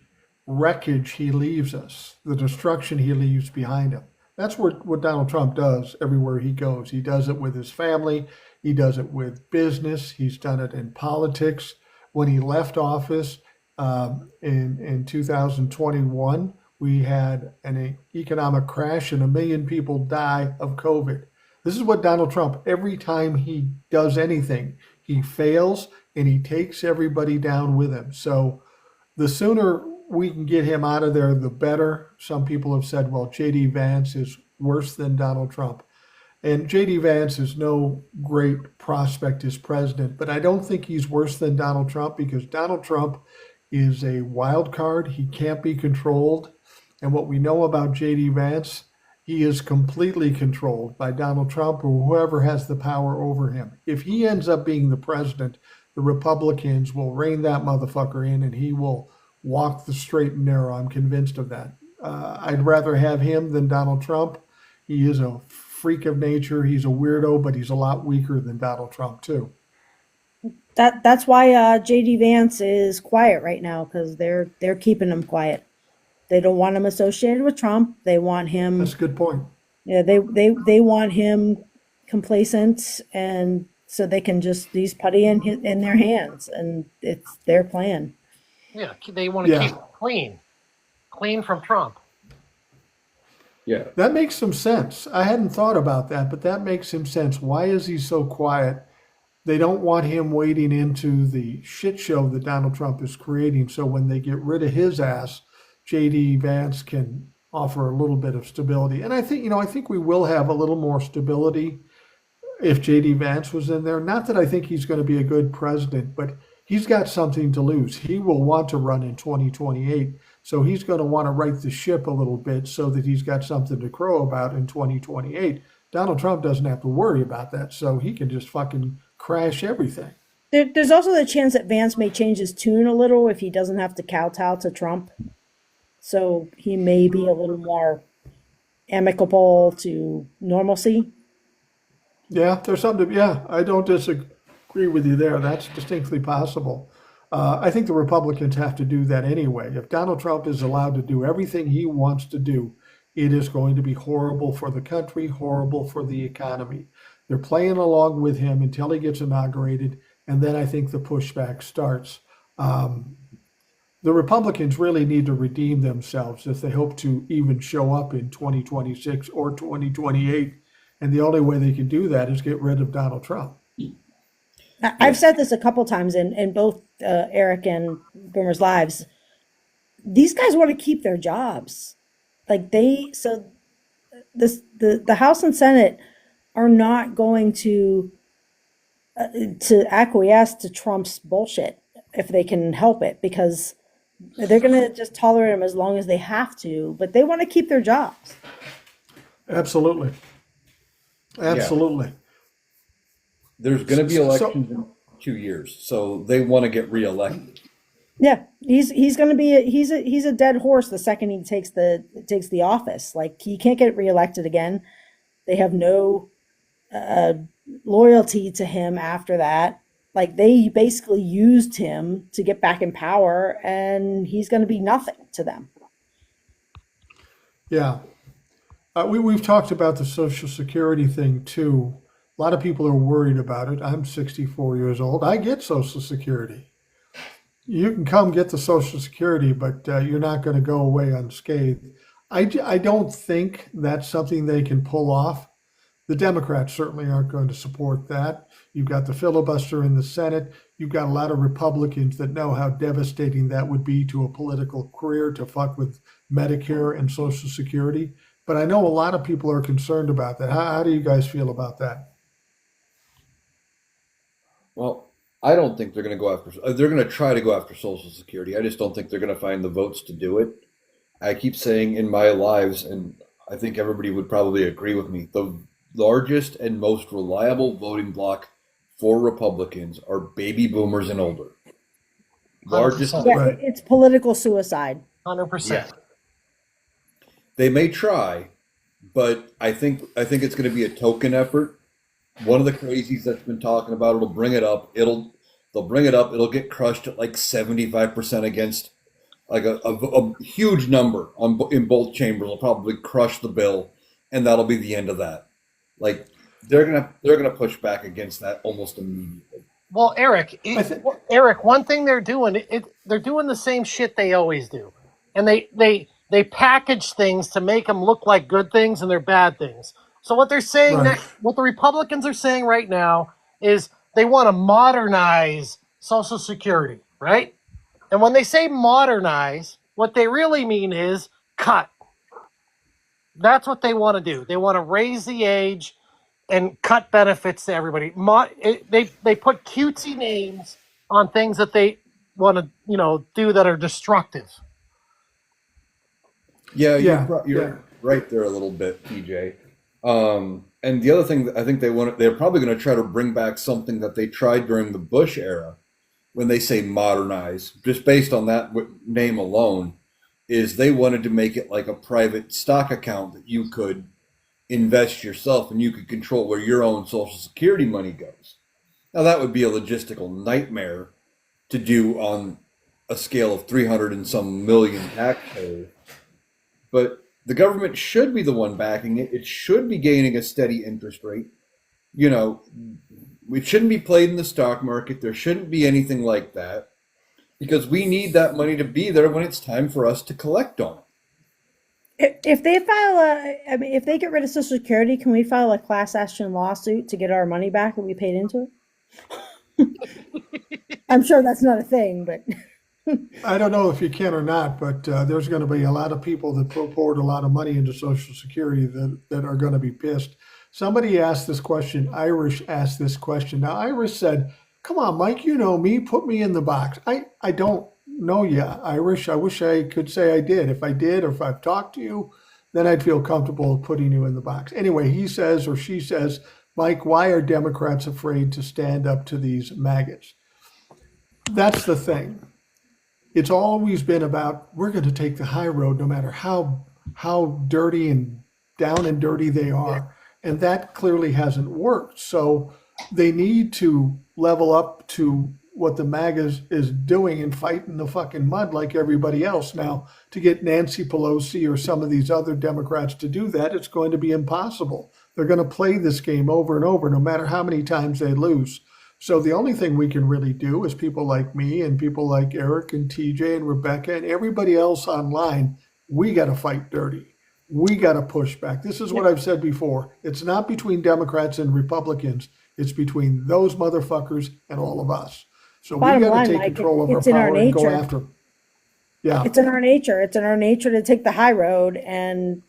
wreckage he leaves us, the destruction he leaves behind him. That's what Donald Trump does everywhere he goes. He does it with his family. He does it with business. He's done it in politics. When he left office in 2021, we had an economic crash and 1 million people die of COVID. This is what Donald Trump, every time he does anything, he fails and he takes everybody down with him. So the sooner we can get him out of there, the better. Some people have said, well, J.D. Vance is worse than Donald Trump. And J.D. Vance is no great prospect as president, but I don't think he's worse than Donald Trump, because Donald Trump is a wild card. He can't be controlled. And what we know about J.D. Vance, he is completely controlled by Donald Trump or whoever has the power over him. If he ends up being the president, the Republicans will rein that motherfucker in and he will walk the straight and narrow. I'm convinced of that. I'd rather have him than Donald Trump. He is a freak of nature. He's a weirdo, but he's a lot weaker than Donald Trump too. That's why JD Vance is quiet right now, because they're keeping him quiet. They don't want him associated with Trump. They want him. That's a good point. Yeah, they want him complacent, and so they can just use putty in their hands, and it's their plan. Yeah, they want to keep it clean from Trump. Yeah. That makes some sense. I hadn't thought about that, but that makes some sense. Why is he so quiet? They don't want him wading into the shit show that Donald Trump is creating. So when they get rid of his ass, J.D. Vance can offer a little bit of stability. And I think we will have a little more stability if J.D. Vance was in there. Not that I think he's going to be a good president, but he's got something to lose. He will want to run in 2028. So he's going to want to right the ship a little bit so that he's got something to crow about in 2028. Donald Trump doesn't have to worry about that, so he can just fucking crash everything. There's also the chance that Vance may change his tune a little if he doesn't have to kowtow to Trump. So he may be a little more amicable to normalcy. Yeah, there's something to, yeah, I don't disagree with you there. That's distinctly possible. I think the Republicans have to do that anyway. If Donald Trump is allowed to do everything he wants to do, it is going to be horrible for the country, horrible for the economy. They're playing along with him until he gets inaugurated, and then I think the pushback starts. The Republicans really need to redeem themselves if they hope to even show up in 2026 or 2028. And the only way they can do that is get rid of Donald Trump. I've said this a couple times in both Eric and Boomer's lives. These guys want to keep their jobs. Like the House and Senate are not going to acquiesce to Trump's bullshit if they can help it, because they're going to just tolerate him as long as they have to, but they want to keep their jobs. Absolutely. Absolutely. There's going to be elections in 2 years, so they want to get reelected. Yeah, he's going to be he's a dead horse the second he takes the office. Like, he can't get reelected again. They have no loyalty to him after that. Like, they basically used him to get back in power, and he's going to be nothing to them. Yeah. We've talked about the Social Security thing too. A lot of people are worried about it. I'm 64 years old. I get Social Security. You can come get the Social Security, but you're not going to go away unscathed. I don't think that's something they can pull off. The Democrats certainly aren't going to support that. You've got the filibuster in the Senate. You've got a lot of Republicans that know how devastating that would be to a political career to fuck with Medicare and Social Security. But I know a lot of people are concerned about that. How do you guys feel about that? Well, I don't think they're going to go after. They're going to try to go after Social Security. I just don't think they're going to find the votes to do it. I keep saying in my lives, and I think everybody would probably agree with me, the largest and most reliable voting bloc for Republicans are baby boomers and older. Largest. 100%. Yeah, Right. it's political suicide. 100%. Yeah. They may try, but I think it's going to be a token effort. One of the crazies that's been talking about it'll bring it up. They'll bring it up. It'll get crushed at like 75% against like a huge number in both chambers. Will probably crush the bill, and that'll be the end of that. Like they're gonna push back against that almost immediately. Well, Eric, think- Eric, one thing they're doing, they're doing the same shit they always do, and they package things to make them look like good things and they're bad things. So what they're saying, Right. what the Republicans are saying right now is they want to modernize Social Security, right? And when they say modernize, what they really mean is cut. That's what they want to do. They want to raise the age and cut benefits to everybody. They put cutesy names on things that they want to do that are destructive. Yeah, Yeah, you're right there a little bit, PJ. And the other thing that I think they're probably going to try to bring back something that they tried during the Bush era when they say modernize, just based on that name alone, is they wanted to make it like a private stock account that you could invest yourself and you could control where your own Social Security money goes. Now, that would be a logistical nightmare to do on a scale of 300 and some million taxpayers. But the government should be the one backing it. It should be gaining a steady interest rate. You know, it shouldn't be played in the stock market. There shouldn't be anything like that because we need that money to be there when it's time for us to collect on it. If they if they get rid of Social Security, can we file a class action lawsuit to get our money back that we paid into it? I'm sure that's not a thing, but I don't know if you can or not, but there's going to be a lot of people that poured a lot of money into Social Security that are going to be pissed. Somebody asked this question. Irish asked this question. Now, Irish said, "Come on, Mike, you know me. Put me in the box." I don't know you, Irish. I wish I could say I did. If I did, or if I've talked to you, then I'd feel comfortable putting you in the box. Anyway, he says, or she says, "Mike, why are Democrats afraid to stand up to these maggots?" That's the thing. It's always been about we're going to take the high road, no matter how dirty and down and dirty they are, and that clearly hasn't worked. So they need to level up to what the MAGA is doing and fight in the fucking mud like everybody else. Now, to get Nancy Pelosi or some of these other Democrats to do that, it's going to be impossible. They're going to play this game over and over, no matter how many times they lose. So the only thing we can really do is people like me and people like Eric and TJ and Rebecca and everybody else online, we got to fight dirty. We got to push back. This is what I've said before. It's not between Democrats and Republicans. It's between those motherfuckers and all of us. So Bottom we got line, to take Mike, control of our it's in our power and go nature. after them. Yeah. It's in our nature. It's in our nature to take the high road, and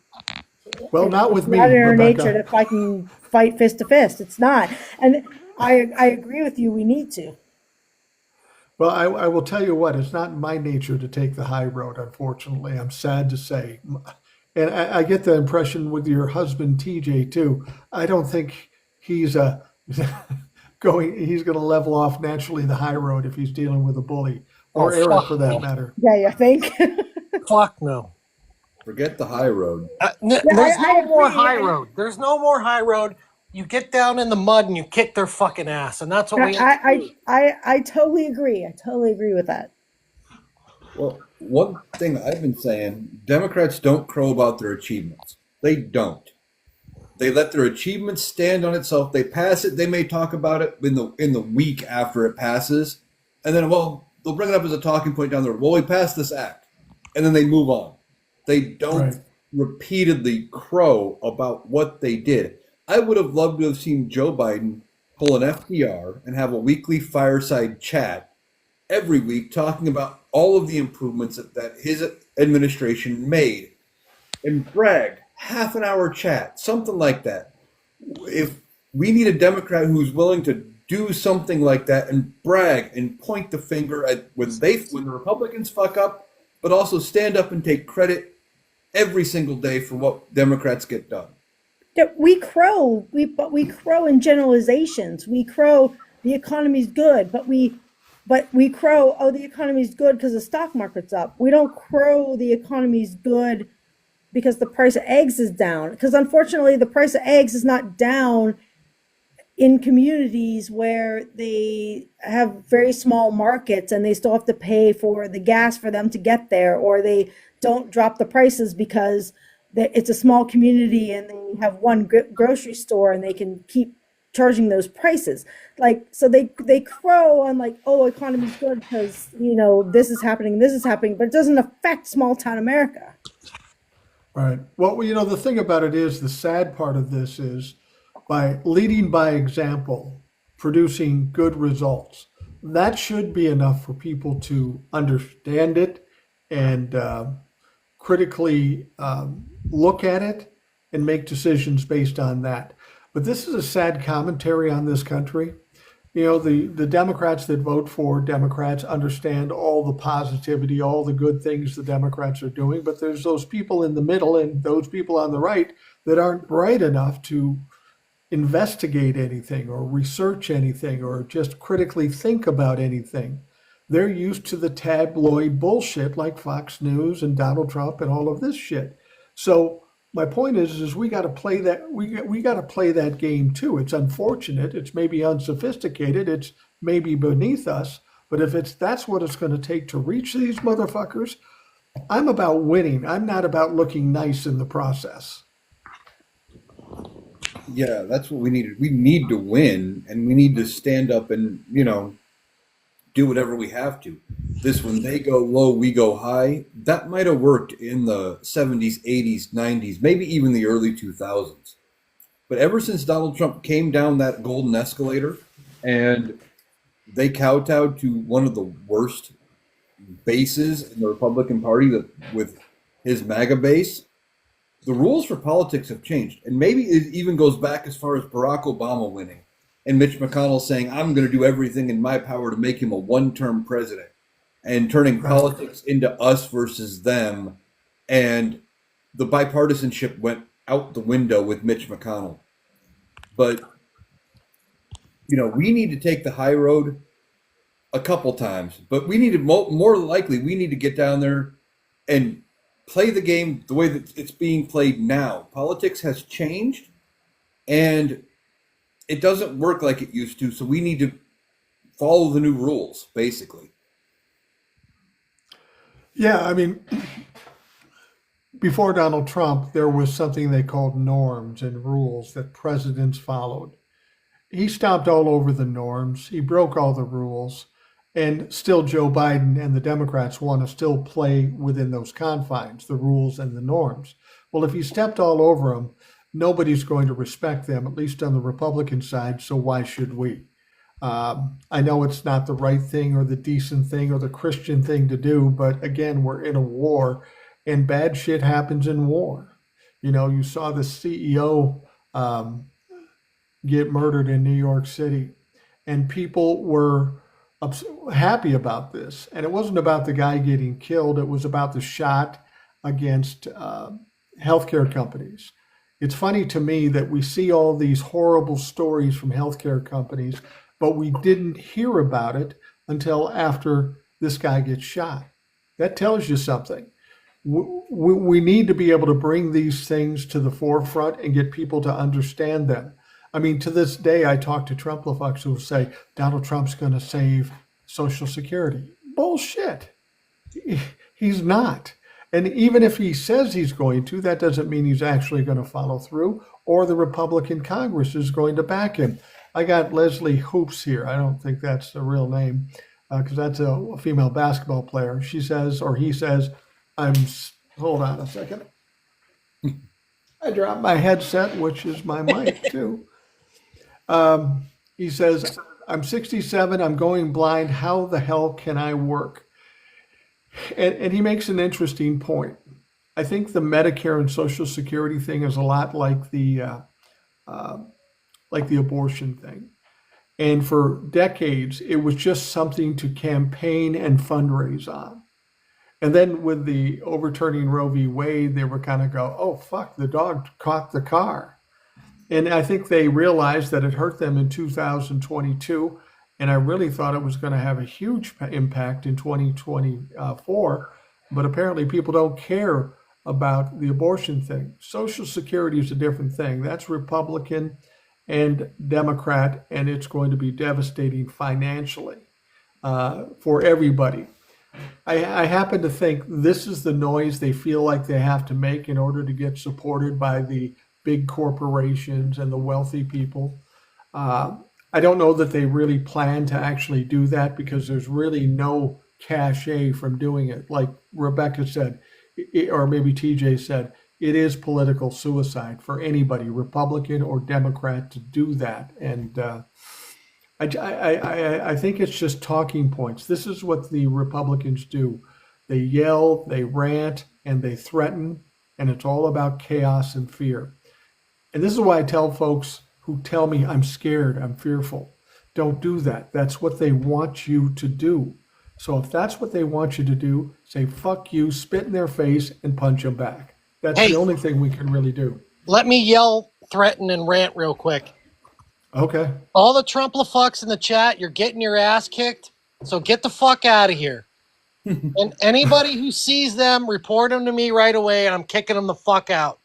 Well, not with it's me, not in our nature Rebecca. to fight fist to fist. It's not. And I agree with you. We need to. Well, I will tell you what, it's not in my nature to take the high road, unfortunately. I'm sad to say. And I get the impression with your husband, TJ, too. I don't think he's he's going to level off naturally the high road if he's dealing with a bully, or Oh, Eric fuck for that no. matter. Yeah, you think? Fuck no. Forget the high road. There's I no more agree. high road. There's no more high road. You get down in the mud and you kick their fucking ass, and that's what we have to do. I totally agree. I totally agree with that. Well, one thing I've been saying, Democrats don't crow about their achievements. They don't. They let their achievements stand on itself. They pass it. They may talk about it in the week after it passes, and then they'll bring it up as a talking point down the road. Well, we passed this act, and then they move on. They don't Right. repeatedly crow about what they did. I would have loved to have seen Joe Biden pull an FDR and have a weekly fireside chat every week talking about all of the improvements that his administration made and brag, half an hour chat, something like that. If we need a Democrat who's willing to do something like that and brag and point the finger at when the Republicans fuck up, but also stand up and take credit every single day for what Democrats get done. Yeah, we crow in generalizations. We crow the economy's good, but we crow, oh, the economy's good because the stock market's up. We don't crow the economy's good because the price of eggs is down. Because unfortunately, the price of eggs is not down in communities where they have very small markets and they still have to pay for the gas for them to get there, or they don't drop the prices because it's a small community and they have one grocery store and they can keep charging those prices. Like, so they crow on like, oh, economy's good because, this is happening, but it doesn't affect small town America. Right. Well, the thing about it is the sad part of this is by leading by example, producing good results, that should be enough for people to understand it and critically look at it and make decisions based on that. But this is a sad commentary on this country. The Democrats that vote for Democrats understand all the positivity, all the good things the Democrats are doing, but there's those people in the middle and those people on the right that aren't bright enough to investigate anything or research anything or just critically think about anything. They're used to the tabloid bullshit like Fox News and Donald Trump and all of this shit. So my point is we got to play that. We got to play that game too. It's unfortunate. It's maybe unsophisticated. It's maybe beneath us. But if that's what it's going to take to reach these motherfuckers, I'm about winning. I'm not about looking nice in the process. Yeah, that's what we needed. We need to win, and we need to stand up and do whatever we have to. This, when they go low, we go high. That might have worked in the 70s, 80s, 90s, maybe even the early 2000s. But ever since Donald Trump came down that golden escalator and they kowtowed to one of the worst bases in the Republican Party with his MAGA base, the rules for politics have changed. And maybe it even goes back as far as Barack Obama winning and Mitch McConnell saying, I'm going to do everything in my power to make him a one-term president, and turning politics into us versus them. And the bipartisanship went out the window with Mitch McConnell. But, we need to take the high road a couple times, but we need to more likely we need to get down there and play the game the way that it's being played now. Politics has changed, and it doesn't work like it used to. So we need to follow the new rules, basically. Yeah, I mean, before Donald Trump, there was something they called norms and rules that presidents followed. He stomped all over the norms. He broke all the rules. And still Joe Biden and the Democrats want to still play within those confines, the rules and the norms. Well, if he stepped all over them, nobody's going to respect them, at least on the Republican side, so why should we? I know it's not the right thing or the decent thing or the Christian thing to do, but again, we're in a war, and bad shit happens in war. You saw the CEO get murdered in New York City, and people were happy about this. And it wasn't about the guy getting killed. It was about the shot against healthcare companies. It's funny to me that we see all these horrible stories from healthcare companies, but we didn't hear about it until after this guy gets shot. That tells you something. We need to be able to bring these things to the forefront and get people to understand them. I mean, to this day, I talk to Trump-lefucks who will say, Donald Trump's going to save Social Security. Bullshit. He's not. And even if he says he's going to, that doesn't mean he's actually going to follow through, or the Republican Congress is going to back him. I got Leslie Hoops here. I don't think that's the real name, because that's a female basketball player. She says, or he says, hold on a second. I dropped my headset, which is my mic too. He says, I'm 67, I'm going blind. How the hell can I work? And he makes an interesting point. I think the Medicare and Social Security thing is a lot like the abortion thing. And for decades, it was just something to campaign and fundraise on. And then with the overturning Roe v. Wade, they were kind of go, oh, fuck, the dog caught the car. And I think they realized that it hurt them in 2022. And I really thought it was going to have a huge impact in 2024. But apparently people don't care about the abortion thing. Social Security is a different thing. That's Republican and Democrat, and it's going to be devastating financially for everybody. I happen to think this is the noise they feel like they have to make in order to get supported by the big corporations and the wealthy people. I don't know that they really plan to actually do that, because there's really no cachet from doing it. Like Rebecca said, or maybe TJ said, it is political suicide for anybody, Republican or Democrat, to do that. And I think it's just talking points. This is what the Republicans do. They yell, they rant, and they threaten, and it's all about chaos and fear. And this is why I tell folks who tell me I'm scared, I'm fearful, don't do that. That's what they want you to do. So if that's what they want you to do, say fuck you, spit in their face, and punch them back. That's the only thing we can really do. Let me yell, threaten, and rant real quick. Okay. All the Trump-lefucks in the chat, you're getting your ass kicked, so get the fuck out of here. And anybody who sees them, report them to me right away, and I'm kicking them the fuck out.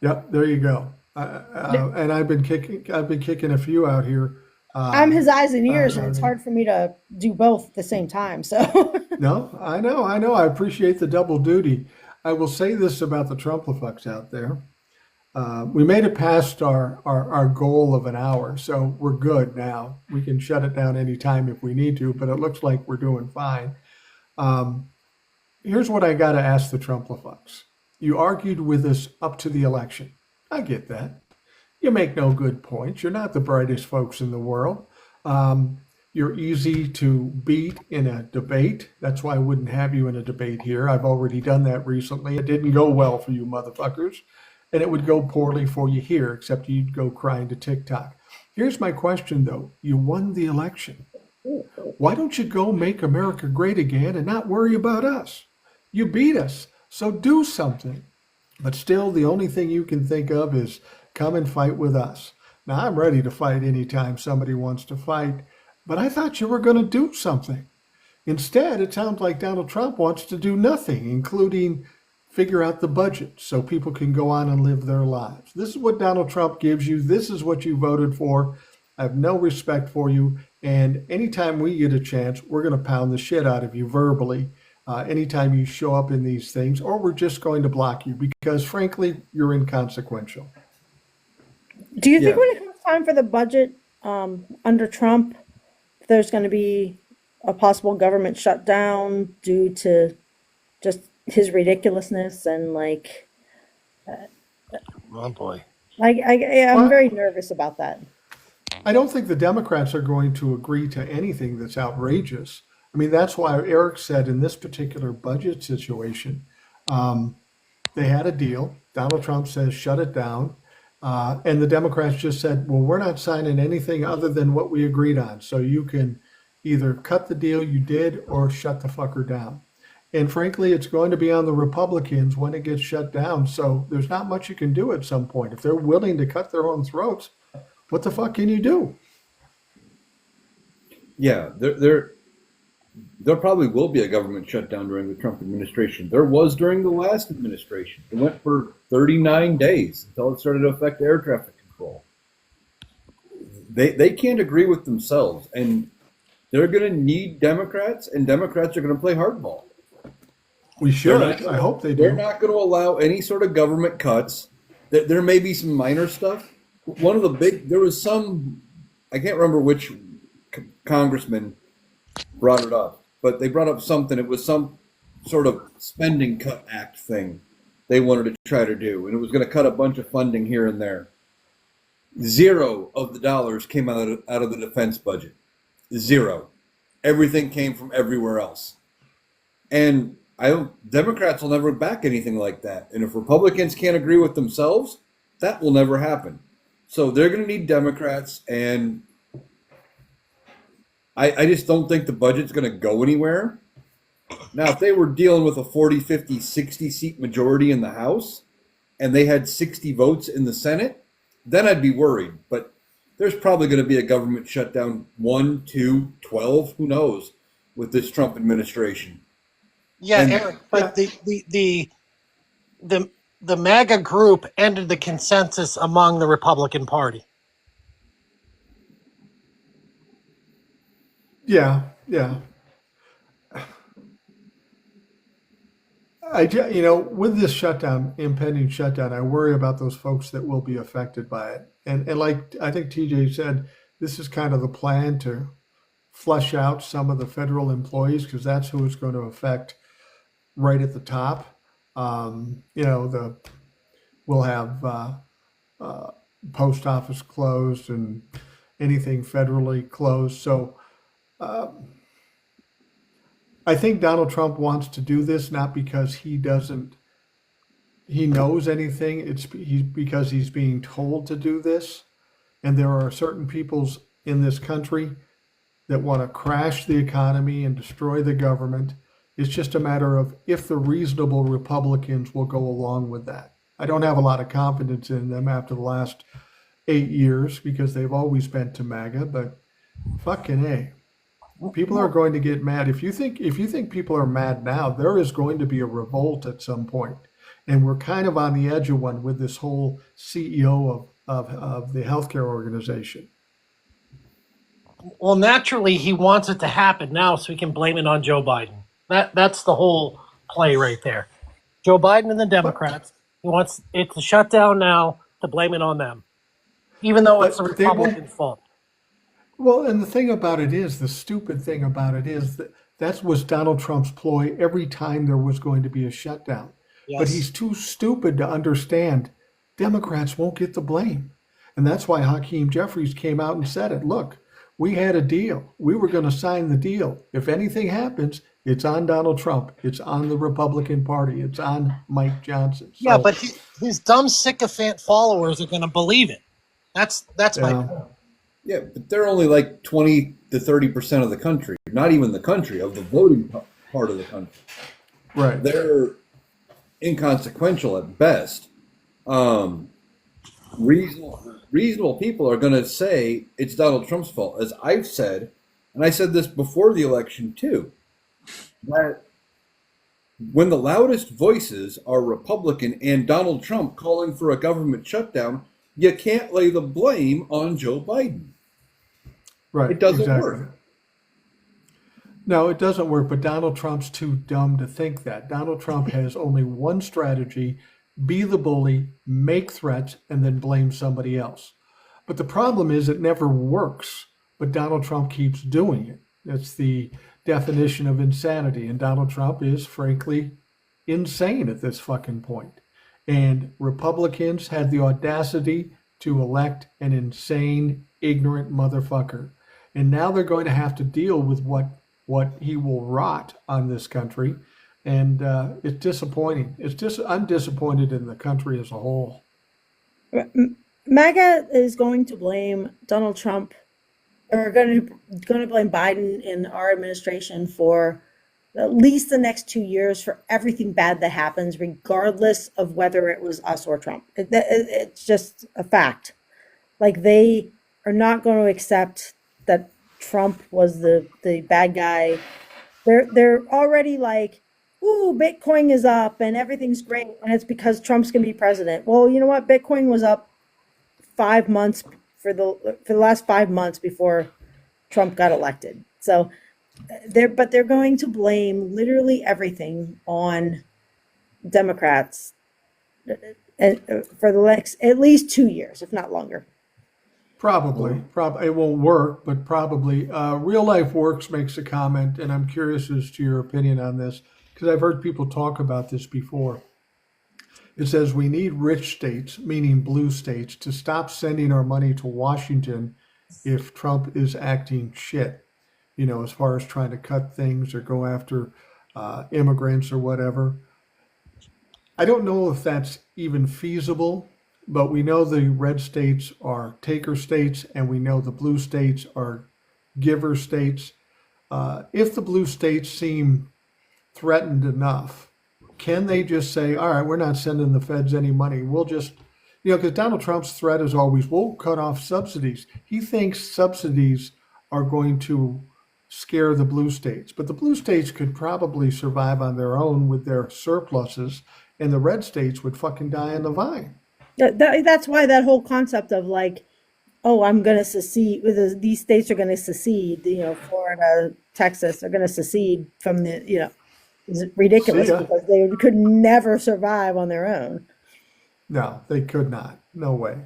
Yep, there you go. And I've been kicking a few out here. I'm his eyes and ears, and it's hard for me to do both at the same time. So No, I know. I appreciate the double duty. I will say this about the Trump-lefucks out there. We made it past our goal of an hour, so we're good now. We can shut it down anytime if we need to, but it looks like we're doing fine. Here's what I got to ask the Trump-lefucks. You argued with us up to the election. I get that. You make no good points. You're not the brightest folks in the world. You're easy to beat in a debate. That's why I wouldn't have you in a debate here. I've already done that recently. It didn't go well for you motherfuckers. And it would go poorly for you here, except you'd go crying to TikTok. Here's my question, though. You won the election. Why don't you go make America great again and not worry about us? You beat us, so do something. But still, the only thing you can think of is come and fight with us. Now, I'm ready to fight anytime somebody wants to fight, but I thought you were going to do something. Instead, it sounds like Donald Trump wants to do nothing, including figure out the budget so people can go on and live their lives. This is what Donald Trump gives you. This is what you voted for. I have no respect for you. And anytime we get a chance, we're going to pound the shit out of you verbally. Anytime you show up in these things, or we're just going to block you because, frankly, you're inconsequential. Do you think when it comes time for the budget under Trump, there's going to be a possible government shutdown due to just his ridiculousness and Oh boy. I'm very nervous about that. I don't think the Democrats are going to agree to anything that's outrageous. I mean, that's why Eric said in this particular budget situation, they had a deal. Donald Trump says, shut it down. And the Democrats just said, well, we're not signing anything other than what we agreed on. So you can either cut the deal you did or shut the fucker down. And frankly, it's going to be on the Republicans when it gets shut down. So there's not much you can do at some point. If they're willing to cut their own throats, what the fuck can you do? Yeah, there probably will be a government shutdown during the Trump administration. There was during the last administration. It went for 39 days until it started to affect air traffic control. They can't agree with themselves, and they're going to need Democrats, and Democrats are going to play hardball. We should. I hope they do. They're not going to allow any sort of government cuts. There may be some minor stuff. One of the there was some, I can't remember which congressman brought it up, but they brought up something. It was some sort of spending cut act thing they wanted to try to do, and it was going to cut a bunch of funding here and there. Zero of the dollars came out of the defense budget. Zero. Everything came from everywhere else. And Democrats will never back anything like that. And if Republicans can't agree with themselves, that will never happen. So they're going to need Democrats, and I just don't think the budget's going to go anywhere. Now, if they were dealing with a 40, 50, 60 seat majority in the House and they had 60 votes in the Senate, then I'd be worried. But there's probably going to be a government shutdown 1, 2, 12, who knows, with this Trump administration. Yeah, And- Eric, but the MAGA group ended the consensus among the Republican Party. Yeah. With this shutdown, impending shutdown, I worry about those folks that will be affected by it. And like I think TJ said, this is kind of the plan to flush out some of the federal employees because that's who it's going to affect right at the top. We'll have post office closed and anything federally closed. So I think Donald Trump wants to do this not because he knows anything. It's because he's being told to do this. And there are certain peoples in this country that want to crash the economy and destroy the government. It's just a matter of if the reasonable Republicans will go along with that. I don't have a lot of confidence in them after the last 8 years because they've always been to MAGA, but fucking A. People are going to get mad. If you think people are mad now, there is going to be a revolt at some point. And we're kind of on the edge of one with this whole CEO of the healthcare organization. Well, naturally, he wants it to happen now so he can blame it on Joe Biden. That's the whole play right there. Joe Biden and the Democrats, he wants it to shut down now to blame it on them, even though it's the But they won't- Republicans' fault. Well, and the stupid thing about it is that was Donald Trump's ploy every time there was going to be a shutdown. Yes. But he's too stupid to understand Democrats won't get the blame. And that's why Hakeem Jeffries came out and said it. Look, We had a deal. We were going to sign the deal. If anything happens, it's on Donald Trump. It's on the Republican Party. It's on Mike Johnson. Yeah, So, but his dumb sycophant followers are going to believe it. That's my yeah, point. Yeah, but they're only like 20 to 30% of the country, not even the country, of the voting part of the country. right. They're inconsequential at best. Reasonable people are going to say it's Donald Trump's fault. As I've said, and I said this before the election too, that when the loudest voices are Republican and Donald Trump calling for a government shutdown, you can't lay the blame on Joe Biden. Right. It doesn't exactly. work. No, it doesn't work, but Donald Trump's too dumb to think that. Donald Trump has only one strategy: be the bully, make threats, and then blame somebody else. But the problem is it never works, but Donald Trump keeps doing it. That's the definition of insanity. And Donald Trump is, frankly, insane at this fucking point. And Republicans had the audacity to elect an insane, ignorant motherfucker. And now they're going to have to deal with what he will rot on this country. And it's disappointing. I'm disappointed in the country as a whole. MAGA is going to blame Donald Trump, or going to blame Biden and our administration for at least the next 2 years for everything bad that happens, regardless of whether it was us or Trump. It's just a fact. Like, they are not going to accept that Trump was the bad guy. They're already like, ooh, Bitcoin is up and everything's great, and it's because Trump's going to be president. Well, you know what? Bitcoin was up 5 months for the last 5 months before Trump got elected. So they're going to blame literally everything on Democrats for the next at least 2 years, if not longer. Probably. It won't work, but probably. Real Life Works makes a comment, and I'm curious as to your opinion on this, because I've heard people talk about this before. It says we need rich states, meaning blue states, to stop sending our money to Washington if Trump is acting shit, as far as trying to cut things or go after immigrants or whatever. I don't know if that's even feasible, but we know the red states are taker states, and we know the blue states are giver states. If the blue states seem threatened enough, can they just say, all right, we're not sending the feds any money. We'll just, because Donald Trump's threat is always, we'll cut off subsidies. He thinks subsidies are going to scare the blue states, but the blue states could probably survive on their own with their surpluses, and the red states would fucking die on the vine. That's why that whole concept of like, oh, I'm going to secede, these states are going to secede, Florida, Texas are going to secede from the, is ridiculous because they could never survive on their own. No, they could not. No way.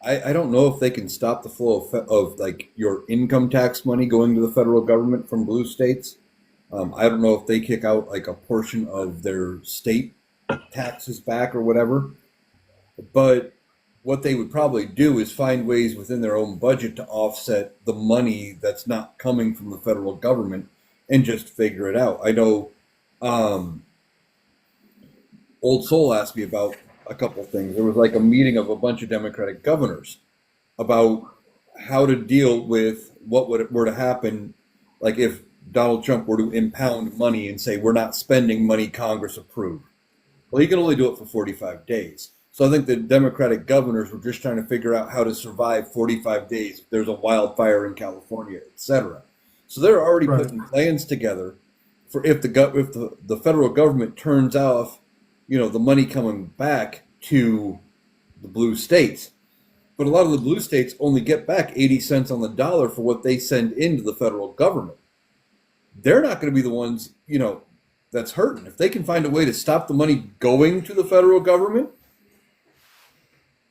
I don't know if they can stop the flow of like your income tax money going to the federal government from blue states. I don't know if they kick out like a portion of their state taxes back or whatever. But what they would probably do is find ways within their own budget to offset the money that's not coming from the federal government and just figure it out. I know Old Soul asked me about a couple things. There was like a meeting of a bunch of Democratic governors about how to deal with what were to happen, like if Donald Trump were to impound money and say, we're not spending money Congress approved. Well, he can only do it for 45 days. So I think the Democratic governors were just trying to figure out how to survive 45 days. If there's a wildfire in California, etc. So they're already putting plans together for if the federal government turns off, the money coming back to the blue states. But a lot of the blue states only get back 80 cents on the dollar for what they send into the federal government. They're not going to be the ones, that's hurting. If they can find a way to stop the money going to the federal government,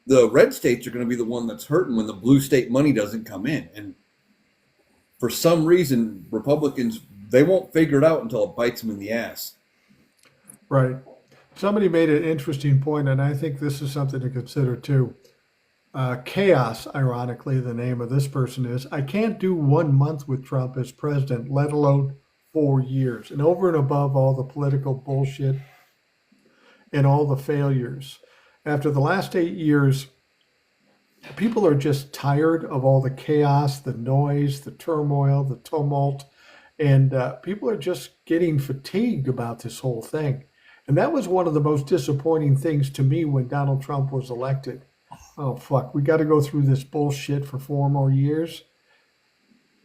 the red states are going to be the one that's hurting when the blue state money doesn't come in. And for some reason, Republicans, they won't figure it out until it bites them in the ass. Right. Somebody made an interesting point, and I think this is something to consider too. Chaos, ironically, the name of this person is. I can't do 1 month with Trump as president, let alone 4 years. And over and above all the political bullshit and all the failures, after the last 8 years, people are just tired of all the chaos, the noise, the turmoil, the tumult, and people are just getting fatigued about this whole thing. And that was one of the most disappointing things to me when Donald Trump was elected. Oh, fuck, we got to go through this bullshit for 4 more years.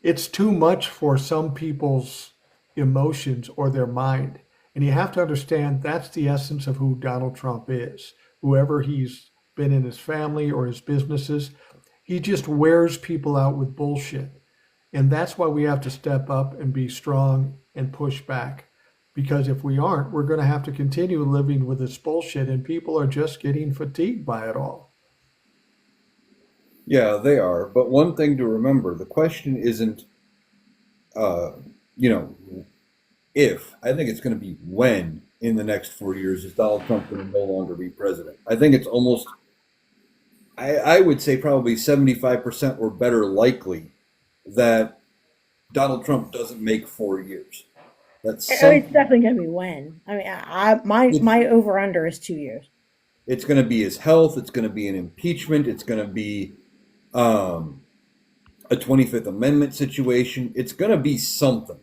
It's too much for some people's emotions or their mind. And you have to understand that's the essence of who Donald Trump is. Whoever he's been in his family or his businesses, he just wears people out with bullshit. And that's why we have to step up and be strong and push back. Because if we aren't, we're going to have to continue living with this bullshit, and people are just getting fatigued by it all. Yeah, they are. But one thing to remember, the question isn't, you know, if. I think it's going to be when in the next 4 years is Donald Trump going to no longer be president. I think it's almost, I would say probably 75% or better likely that Donald Trump doesn't make 4 years. That's Oh, it's definitely going to be when. I mean, my over under is 2 years. It's going to be his health. It's going to be an impeachment. It's going to be a 25th Amendment situation. It's going to be something.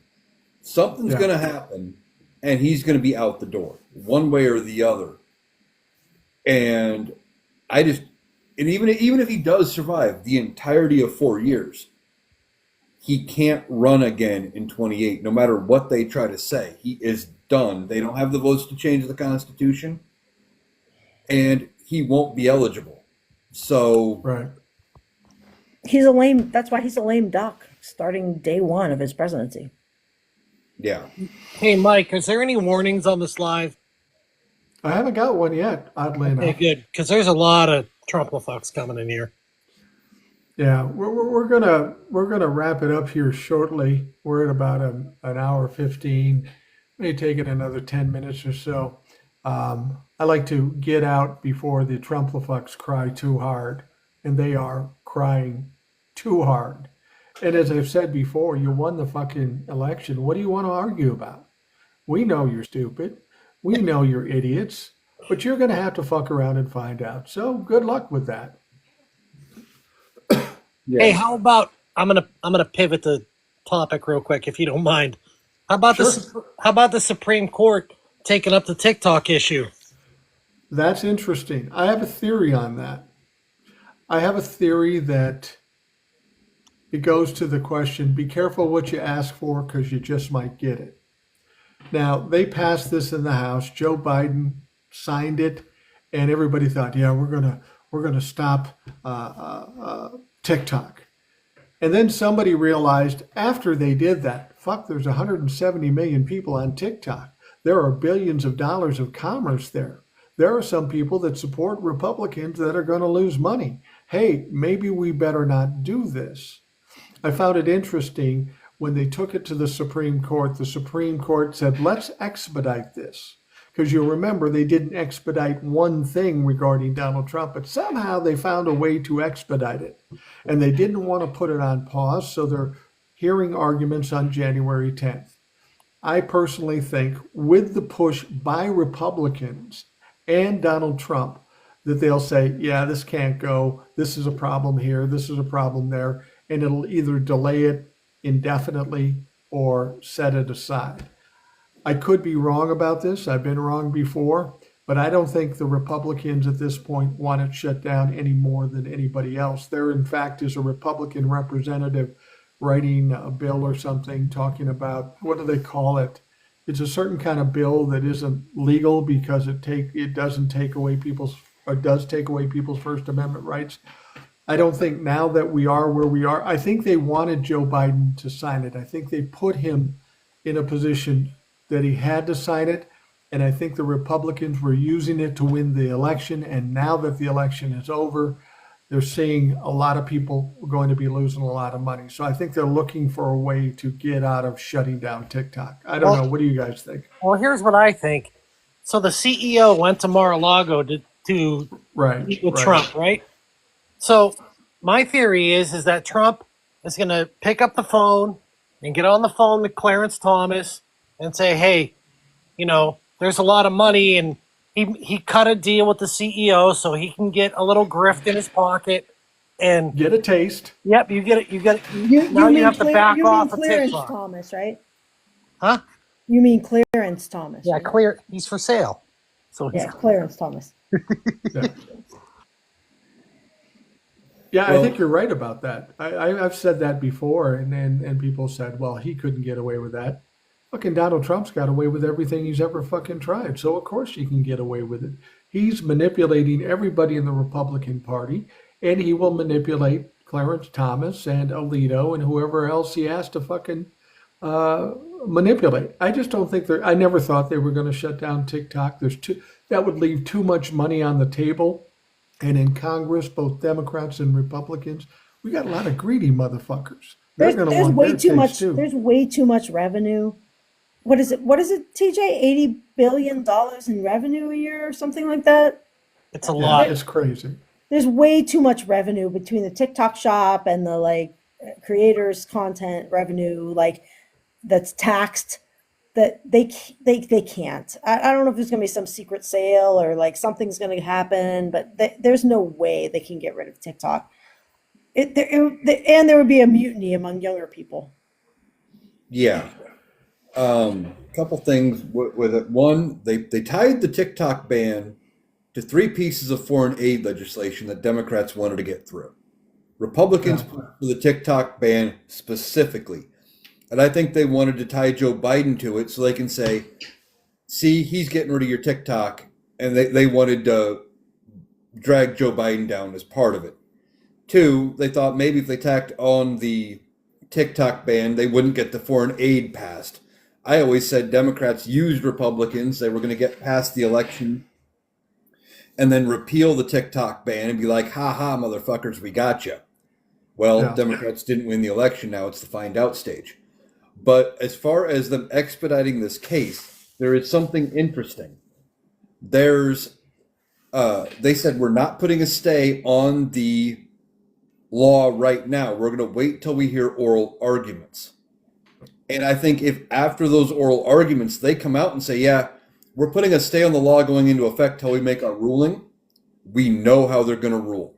Something's Yeah. going to happen, and he's going to be out the door, one way or the other. And and even if he does survive the entirety of 4 years, he can't run again in 28, no matter what they try to say. He is done. They don't have the votes to change the Constitution, and he won't be eligible. So, Right. That's why he's a lame duck starting day one of his presidency. yeah. Hey, Mike, is there any warnings on this live? I haven't got one yet, oddly Okay, enough. good, because there's a lot of Trump-a-fucks coming in here. Yeah, we're gonna wrap it up here shortly. We're at about an hour 15. May take it another 10 minutes or so. I like to get out before the Trumplafucks cry too hard, and they are crying too hard. And as I've said before, you won the fucking election. What do you want to argue about? We know you're stupid. We know you're idiots, but you're gonna have to fuck around and find out. So good luck with that. Hey, how about I'm gonna pivot the topic real quick if you don't mind. How about the Supreme Court taking up the TikTok issue? That's interesting. I have a theory on that. I have a theory that it goes to the question, be careful what you ask for because you just might get it. Now, they passed this in the House. Joe Biden signed it, and everybody thought, yeah, we're gonna stop TikTok. And then somebody realized after they did that, fuck, there's 170 million people on TikTok. There are billions of dollars of commerce there. There are some people that support Republicans that are going to lose money. Hey, maybe we better not do this. I found it interesting when they took it to the Supreme Court said, let's expedite this. Because you'll remember they didn't expedite one thing regarding Donald Trump, but somehow they found a way to expedite it. And they didn't want to put it on pause, so they're hearing arguments on January 10th. I personally think with the push by Republicans and Donald Trump that they'll say, yeah, this can't go. This is a problem here. This is a problem there. And it'll either delay it indefinitely or set it aside. I could be wrong about this. I've been wrong before, but I don't think the Republicans at this point want it shut down any more than anybody else. There, in fact, is a Republican representative writing a bill or something talking about, what do they call it? It's a certain kind of bill that isn't legal because it doesn't take away people's, or does take away people's First Amendment rights. I don't think now that we are where we are, I think they wanted Joe Biden to sign it. I think they put him in a position that he had to sign it. And I think the Republicans were using it to win the election. And now that the election is over, they're seeing a lot of people going to be losing a lot of money. So I think they're looking for a way to get out of shutting down TikTok. I don't know. What do you guys think? Well, here's what I think. So the CEO went to Mar-a-Lago to Right. meet with Trump, right? So my theory is that Trump is going to pick up the phone and get on the phone with Clarence Thomas and say, "Hey, there's a lot of money," and he cut a deal with the CEO so he can get a little grift in his pocket. And Get a taste. yep, you get it. You get it. Now You you mean have to back you mean off of Clarence TikTok, Thomas, right? huh? You mean Clarence Thomas, Yeah, right? clear. He's for sale. So he's Yeah, Clarence Thomas. Yeah. Yeah, I think Well, you're right about that. I've said that before, and people said, well, he couldn't get away with that. Fucking Donald Trump's got away with everything he's ever fucking tried. So, of course, he can get away with it. He's manipulating everybody in the Republican Party, and he will manipulate Clarence Thomas and Alito and whoever else he has to fucking uh, manipulate. I just don't think I never thought they were going to shut down TikTok. That would leave too much money on the table. And in Congress, both Democrats and Republicans, we got a lot of greedy motherfuckers. They're going to There's want way their too taste much. too. There's way too much revenue. What is it? What is it, TJ? $80 billion in revenue a year or something like that? it's a Yeah, lot. it's crazy. There's way too much revenue between the TikTok shop and the creators content revenue that's taxed that they can't. I don't know if there's going to be some secret sale or something's going to happen, but there's no way they can get rid of TikTok. And there would be a mutiny among younger people. yeah. Couple things with it. One, they tied the TikTok ban to three pieces of foreign aid legislation that Democrats wanted to get through. Republicans Yeah. pushed for the TikTok ban specifically. And I think they wanted to tie Joe Biden to it so they can say, see, he's getting rid of your TikTok. And they wanted to drag Joe Biden down as part of it. Two, they thought maybe if they tacked on the TikTok ban, they wouldn't get the foreign aid passed. I always said Democrats used Republicans. They were going to get past the election and then repeal the TikTok ban and be like, ha ha, motherfuckers, we got you. Well, Yeah. Democrats didn't win the election. Now it's the find out stage. But as far as them expediting this case, there is something interesting. They said we're not putting a stay on the law right now. We're going to wait till we hear oral arguments. And I think if after those oral arguments they come out and say, yeah, we're putting a stay on the law going into effect till we make our ruling, we know how they're going to rule.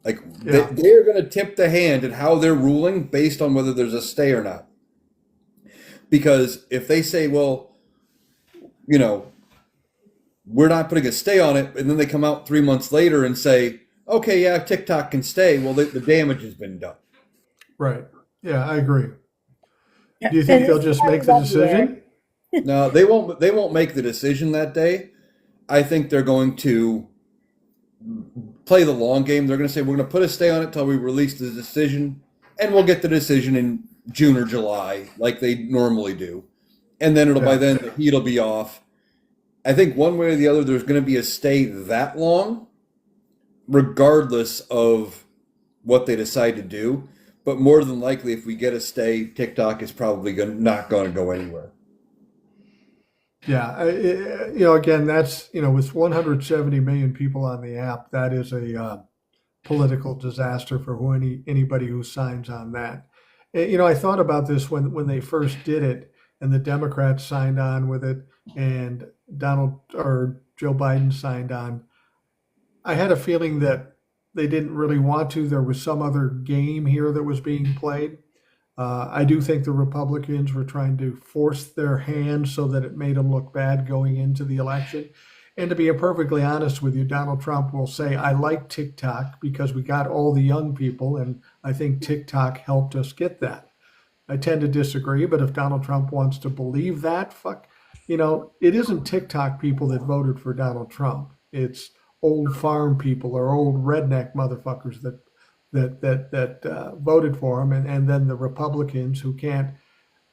Like Yeah. they're going to tip the hand at how they're ruling based on whether there's a stay or not. Because if they say, well, we're not putting a stay on it, and then they come out 3 months later and say, okay, yeah, TikTok can stay, well, the damage has been done. Right. Yeah, I agree. Yeah, Do you think and they'll it's just make the decision? No, they won't. They won't make the decision that day. I think they're going to play the long game. They're going to say we're going to put a stay on it till we release the decision, and we'll get the decision in June or July, like they normally do, and then by Yeah. then the heat will be off. I think one way or the other, there's going to be a stay that long, regardless of what they decide to do. But more than likely, if we get a stay, TikTok is probably not going to go anywhere. Yeah. Again, that's, with 170 million people on the app, that is a political disaster for anybody who signs on that. I thought about this when they first did it and the Democrats signed on with it and Joe Biden signed on. I had a feeling that they didn't really want to. There was some other game here that was being played. I do think the Republicans were trying to force their hand so that it made them look bad going into the election. And to be perfectly honest with you, Donald Trump will say, I like TikTok because we got all the young people, and I think TikTok helped us get that. I tend to disagree, but if Donald Trump wants to believe that, it isn't TikTok people that voted for Donald Trump. It's old farm people or old redneck motherfuckers that voted for him, and then the Republicans who can't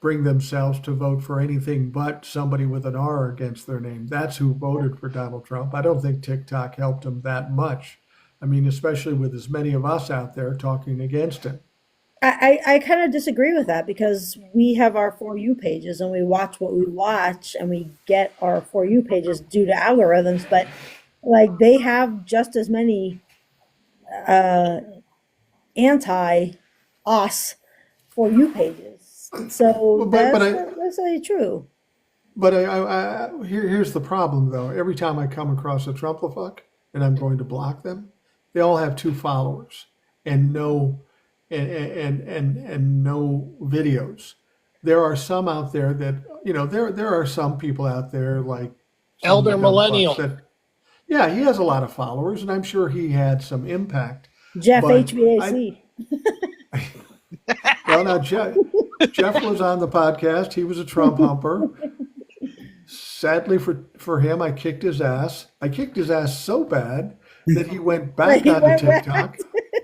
bring themselves to vote for anything but somebody with an R against their name. That's who voted for Donald Trump. I don't think TikTok helped him that much. I mean, especially with as many of us out there talking against him. I kind of disagree with that because we have our For You pages and we watch what we watch and we get our For You pages due to algorithms, but they have just as many anti us for you pages. So but that's really true. here's the problem though. Every time I come across a Trumplafuck and I'm going to block them, they all have 2 followers and no and no videos. There are some out there that there are some people out there like some of the Elder dumb fucks millennial. that yeah, he has a lot of followers and I'm sure he had some impact. Jeff But I HVAC. well now Jeff was on the podcast. He was a Trump humper. Sadly for him, I kicked his ass. I kicked his ass so bad that he went back He onto went back. TikTok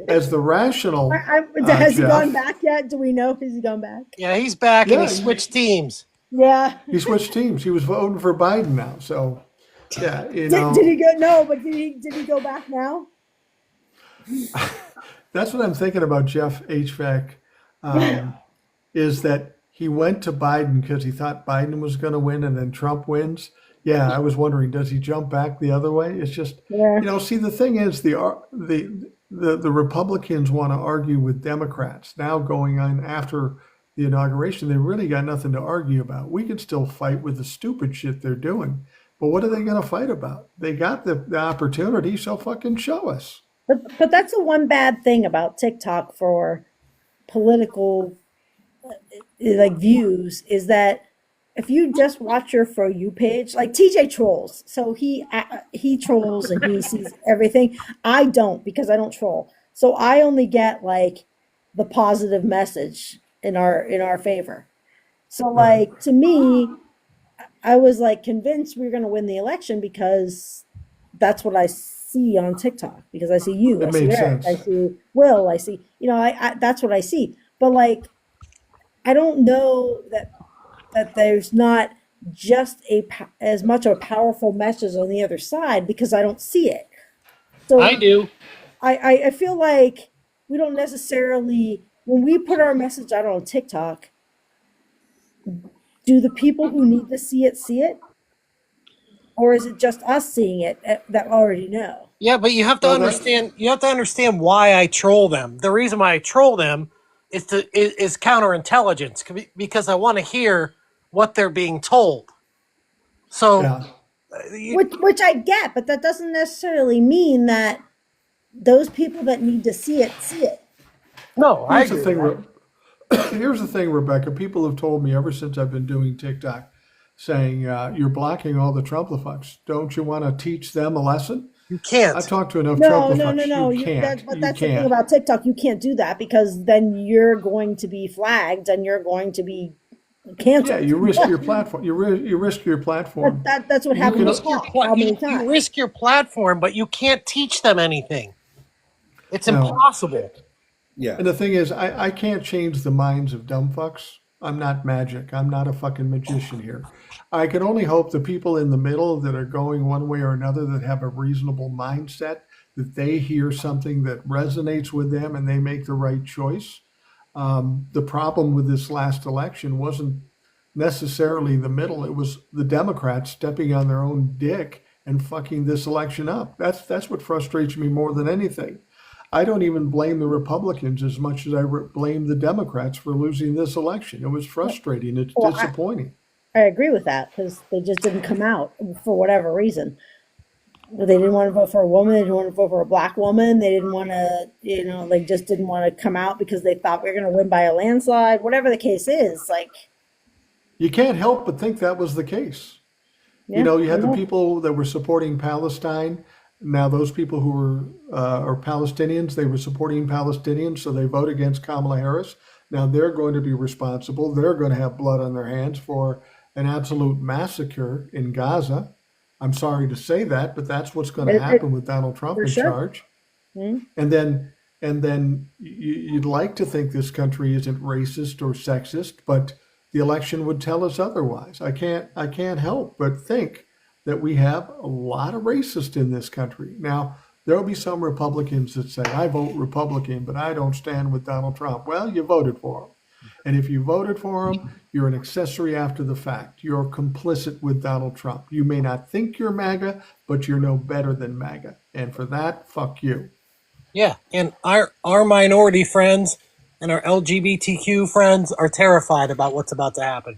as the rational Has he Jeff. gone back yet? Do we know? Has he gone back? Yeah, he's back and Yeah, he switched teams. Yeah. he switched teams. He was voting for Biden now. So yeah, Did he go? No, but did he go back now? that's what I'm thinking about Jeff HVAC, is that he went to Biden because he thought Biden was going to win and then Trump wins. Yeah, I was wondering, does he jump back the other way? It's just, Yeah. see, the thing is, the Republicans want to argue with Democrats. Now going on after the inauguration, they really got nothing to argue about. We can still fight with the stupid shit they're doing. But what are they going to fight about? They got the opportunity, so fucking show us. But that's the one bad thing about TikTok for political like views is that if you just watch your For You page, like TJ trolls, so he trolls and he sees everything. I don't because I don't troll, so I only get like the positive message in our favor. So like to me, I was like convinced we were going to win the election because that's what I see on TikTok. Because I see you, I It see made Eric, sense. I see Will, I see I that's what I see. But like I don't know that there's not just as much of a powerful message on the other side because I don't see it. So I do. I feel like we don't necessarily when we put our message out on TikTok, do the people who need to see it, or is it just us seeing it that already know? Yeah, but you have to Well, understand. You have to understand why I troll them. The reason why I troll them is counterintelligence because I want to hear what they're being told. So Yeah. Which I get, but that doesn't necessarily mean that those people that need to see it see it. no, I Here's the agree. thing, with that. here's the thing, Rebecca. People have told me ever since I've been doing TikTok, saying you're blocking all the Trumplafucks. Don't you want to teach them a lesson? You can't. I've talked to enough No, Trumplafucks. You can't. But You that's the thing can't. about TikTok. You can't do that because then you're going to be flagged and you're going to be canceled. Yeah, you risk your platform. You risk your platform. That's what You happened can- with Trump. How many You times? risk your platform, but you can't teach them anything. It's No. impossible. Yeah. And the thing is, I can't change the minds of dumb fucks. I'm not magic. I'm not a fucking magician here. I can only hope the people in the middle that are going one way or another that have a reasonable mindset, that they hear something that resonates with them and they make the right choice. The problem with this last election wasn't necessarily the middle. It was the Democrats stepping on their own dick and fucking this election up. That's what frustrates me more than anything. I don't even blame the Republicans as much as I blame the Democrats for losing this election. It was frustrating. It's Well, disappointing. I agree with that because they just didn't come out for whatever reason. They didn't want to vote for a woman. They didn't want to vote for a black woman. They didn't want to, they just didn't want to come out because they thought we were going to win by a landslide. Whatever the case is, like, You can't help but think that was the case. yeah, You had I the know. people that were supporting Palestine. Now those people who were are Palestinians, they were supporting Palestinians, so they vote against Kamala Harris. Now they're going to be responsible. They're going to have blood on their hands for an absolute massacre in Gaza. I'm sorry to say that, but that's what's going to happen with Donald Trump for in sure. charge. And then you'd like to think this country isn't racist or sexist, but the election would tell us otherwise. I can't help but think that we have a lot of racists in this country. Now, there will be some Republicans that say, I vote Republican, but I don't stand with Donald Trump. Well, you voted for him. And if you voted for him, you're an accessory after the fact. You're complicit with Donald Trump. You may not think you're MAGA, but you're no better than MAGA. And for that, fuck you. Yeah, and our minority friends and our LGBTQ friends are terrified about what's about to happen.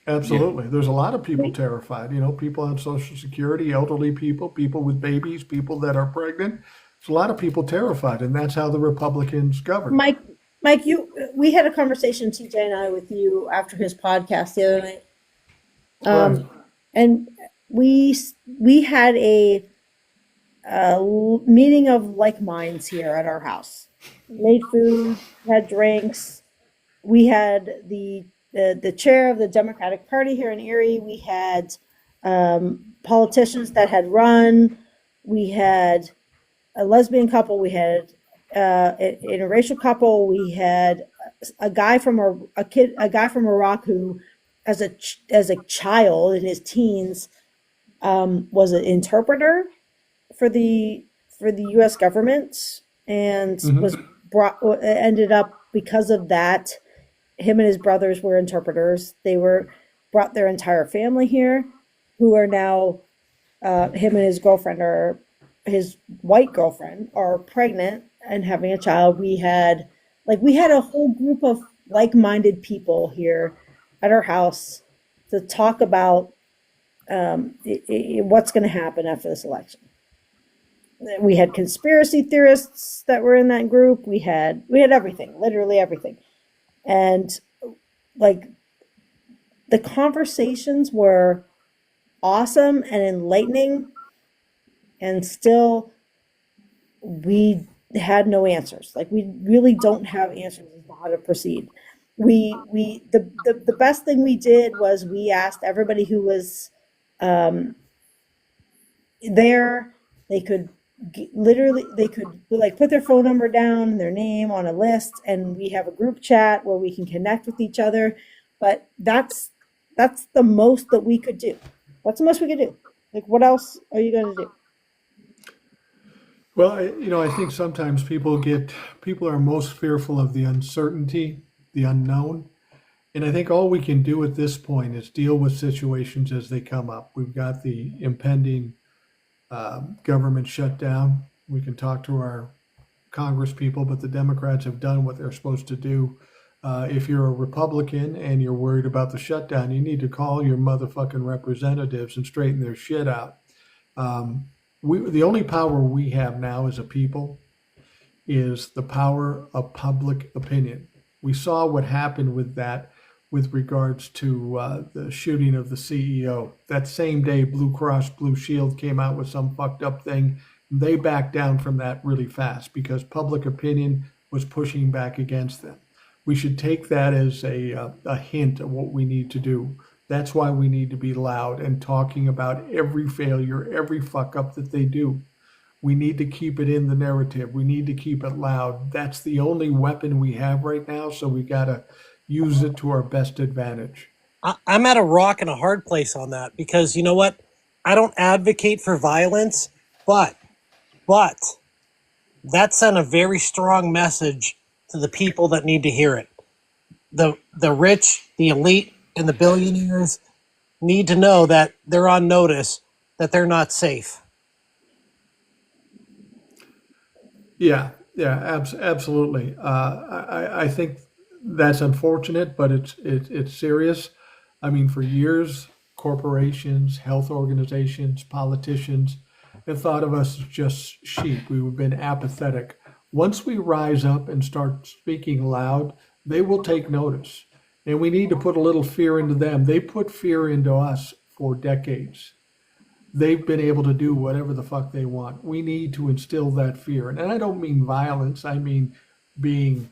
Yeah. Absolutely. There's a lot of people terrified. You know, people on Social Security, elderly people, people with babies, people that are pregnant. There's a lot of people terrified, and that's how the Republicans govern. Mike, Mike, we had a conversation, TJ and I, with you after his podcast the other night, Right. and we had a meeting of like minds here at our house. Made food, had drinks. We had the chair of the Democratic Party here in Erie. We had politicians that had run. We had a lesbian couple. We had an interracial couple. We had a guy from a guy from Iraq who, as a child in his teens, was an interpreter for the U.S. government and was brought ended up because of that. Him and his brothers were interpreters. They were brought their entire family here, who are now him and his girlfriend or his white girlfriend are pregnant and having a child. We had a whole group of like-minded people here at our house to talk about what's going to happen after this election. We had conspiracy theorists that were in that group. We had everything, literally everything. And like the conversations were awesome and enlightening, and still we had no answers. Like we really don't have answers as to how to proceed. The best thing we did was we asked everybody who was there. They could like put their phone number down, their name on a list, and we have a group chat where we can connect with each other. But that's the most that we could do. That's the most we could do. Like, what else are you going to do? Well, I think sometimes people are most fearful of the uncertainty, the unknown. And I think all we can do at this point is deal with situations as they come up. We've got the impending government shutdown. We can talk to our Congress people, but the Democrats have done what they're supposed to do. If you're a Republican and you're worried about the shutdown, you need to call your motherfucking representatives and straighten their shit out. The only power we have now as a people is the power of public opinion. We saw what happened with that with regards to the shooting of the CEO. That same day, Blue Cross Blue Shield came out with some fucked up thing. They backed down from that really fast because public opinion was pushing back against them. We should take that as a hint of what we need to do. That's why we need to be loud and talking about every failure, every fuck up that they do. We need to keep it in the narrative. We need to keep it loud. That's the only weapon we have right now, so we got to use it to our best advantage. I'm at a rock and a hard place on that because you know what? I don't advocate for violence, but that sent a very strong message to the people that need to hear it. The rich, the elite, and the billionaires need to know that they're on notice, that they're not safe. Yeah, absolutely. I think that's unfortunate, but it's serious. I mean, for years, corporations, health organizations, politicians have thought of us as just sheep. We've been apathetic. Once we rise up and start speaking loud, they will take notice. And we need to put a little fear into them. They put fear into us for decades. They've been able to do whatever the fuck they want. We need to instill that fear. And I don't mean violence, I mean being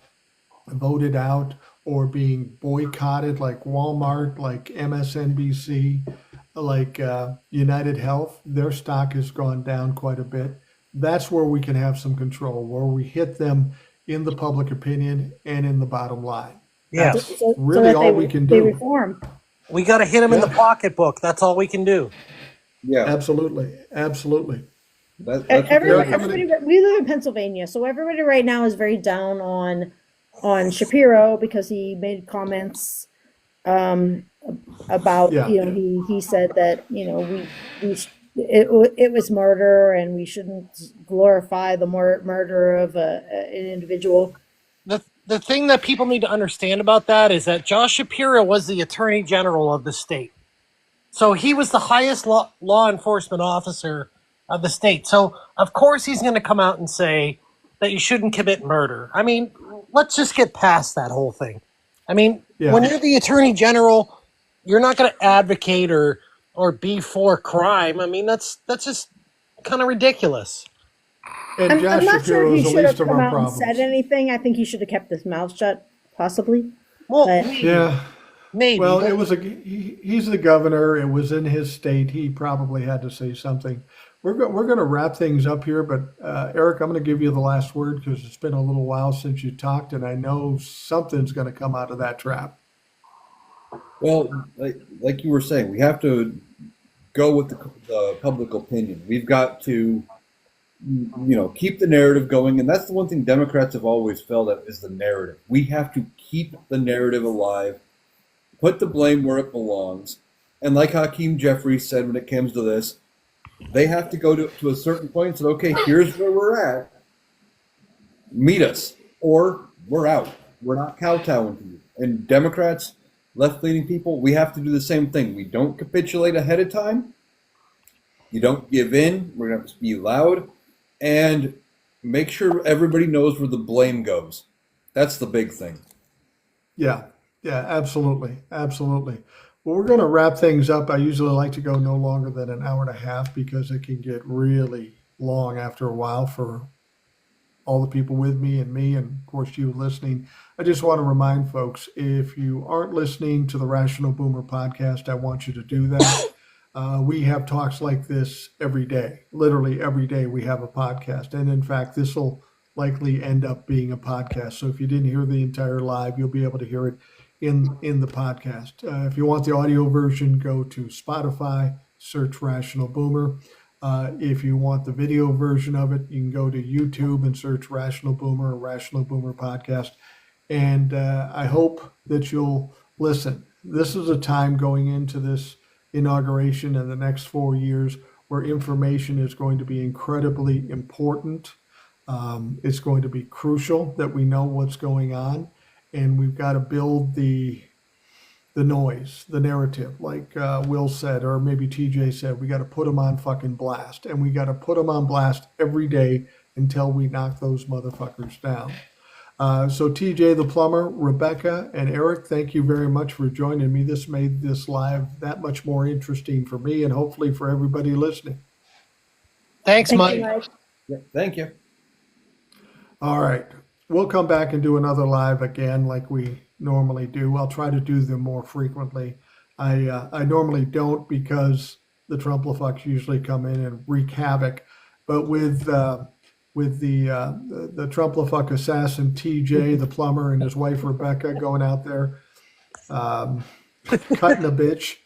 voted out or being boycotted like Walmart, like MSNBC, like United Health. Their stock has gone down quite a bit. That's where we can have some control, where we hit them in the public opinion and in the bottom line. Yeah. That's really all we can They do. reform. We got to hit them in the pocketbook. That's all we can do. Yeah, Absolutely. that's Everybody, we live in Pennsylvania, so everybody right now is very down on Shapiro because he made comments about Yeah. he said that it was murder, and we shouldn't glorify the murder of an individual. The thing that people need to understand about that is that Josh Shapiro was the Attorney General of the state. So he was the highest law enforcement officer of the state. So, of course, he's going to come out and say that you shouldn't commit murder. I mean, let's just get past that whole thing. I mean, Yeah. when you're the Attorney General, you're not going to advocate or be for crime. I mean, that's just kind of ridiculous. And I'm Josh not sure Shapiro if is he the should have least of come our out and problems. said anything. I think he should have kept his mouth shut, possibly. Well, But- Yeah. maybe. Well, but- it was he's the governor. It was in his state. He probably had to say something. We're going to wrap things up here, but Eric, I'm going to give you the last word because it's been a little while since you talked, and I know something's going to come out of that trap. Well, like you were saying, we have to go with the public opinion. We've got to, keep the narrative going, and that's the one thing Democrats have always felt at is the narrative. We have to keep the narrative alive, put the blame where it belongs, and like Hakeem Jeffries said when it comes to this, they have to go to a certain point and say, okay, here's where we're at. Meet us, or we're out. We're not kowtowing to you. And Democrats, left-leaning people, we have to do the same thing. We don't capitulate ahead of time. You don't give in. We're going to have to be loud and make sure everybody knows where the blame goes. That's the big thing. Yeah, absolutely. Well, we're going to wrap things up. I usually like to go no longer than an hour and a half because it can get really long after a while for all the people with me, and of course you listening. I just want to remind folks, if you aren't listening to the Rational Boomer podcast, I want you to do that. We have talks like this every day. Literally every day we have a podcast. And in fact, this will likely end up being a podcast. So if you didn't hear the entire live, you'll be able to hear it in the podcast. If you want the audio version, go to Spotify, search Rational Boomer. If you want the video version of it, you can go to YouTube and search Rational Boomer or Rational Boomer Podcast. And I hope that you'll listen. This is a time going into this inauguration in the next 4 years where information is going to be incredibly important. It's going to be crucial that we know what's going on, and we've got to build the noise, the narrative, like Will said, or maybe TJ said. We got to put them on fucking blast, and we got to put them on blast every day until we knock those motherfuckers down. So TJ the plumber, Rebecca, and Eric, thank you very much for joining me. This made this live that much more interesting for me and hopefully for everybody listening. Thanks, Thank Mike. you, Mike. Yeah, thank you. All right. We'll come back and do another live again like we normally do. I'll try to do them more frequently. I normally don't because the Trumplafucks usually come in and wreak havoc. But with the Trumplafuck assassin TJ, the plumber, and his wife Rebecca going out there cutting a bitch,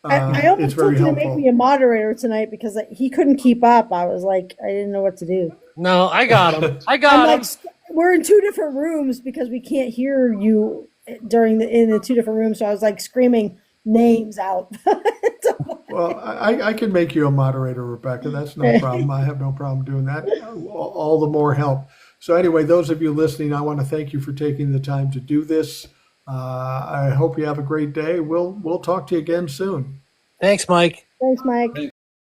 I it's almost very told you to helpful. make me a moderator tonight because he couldn't keep up. I was like, I didn't know what to do. No, I got him. I I'm got like, him. we're in two different rooms because we can't hear you in the two different rooms. So I was like screaming names out. Well, I can make you a moderator, Rebecca. That's no problem. I have no problem doing that. All the more help. So anyway, those of you listening, I want to thank you for taking the time to do this. I hope you have a great day. We'll talk to you again soon. Thanks, Mike. Thanks, Mike.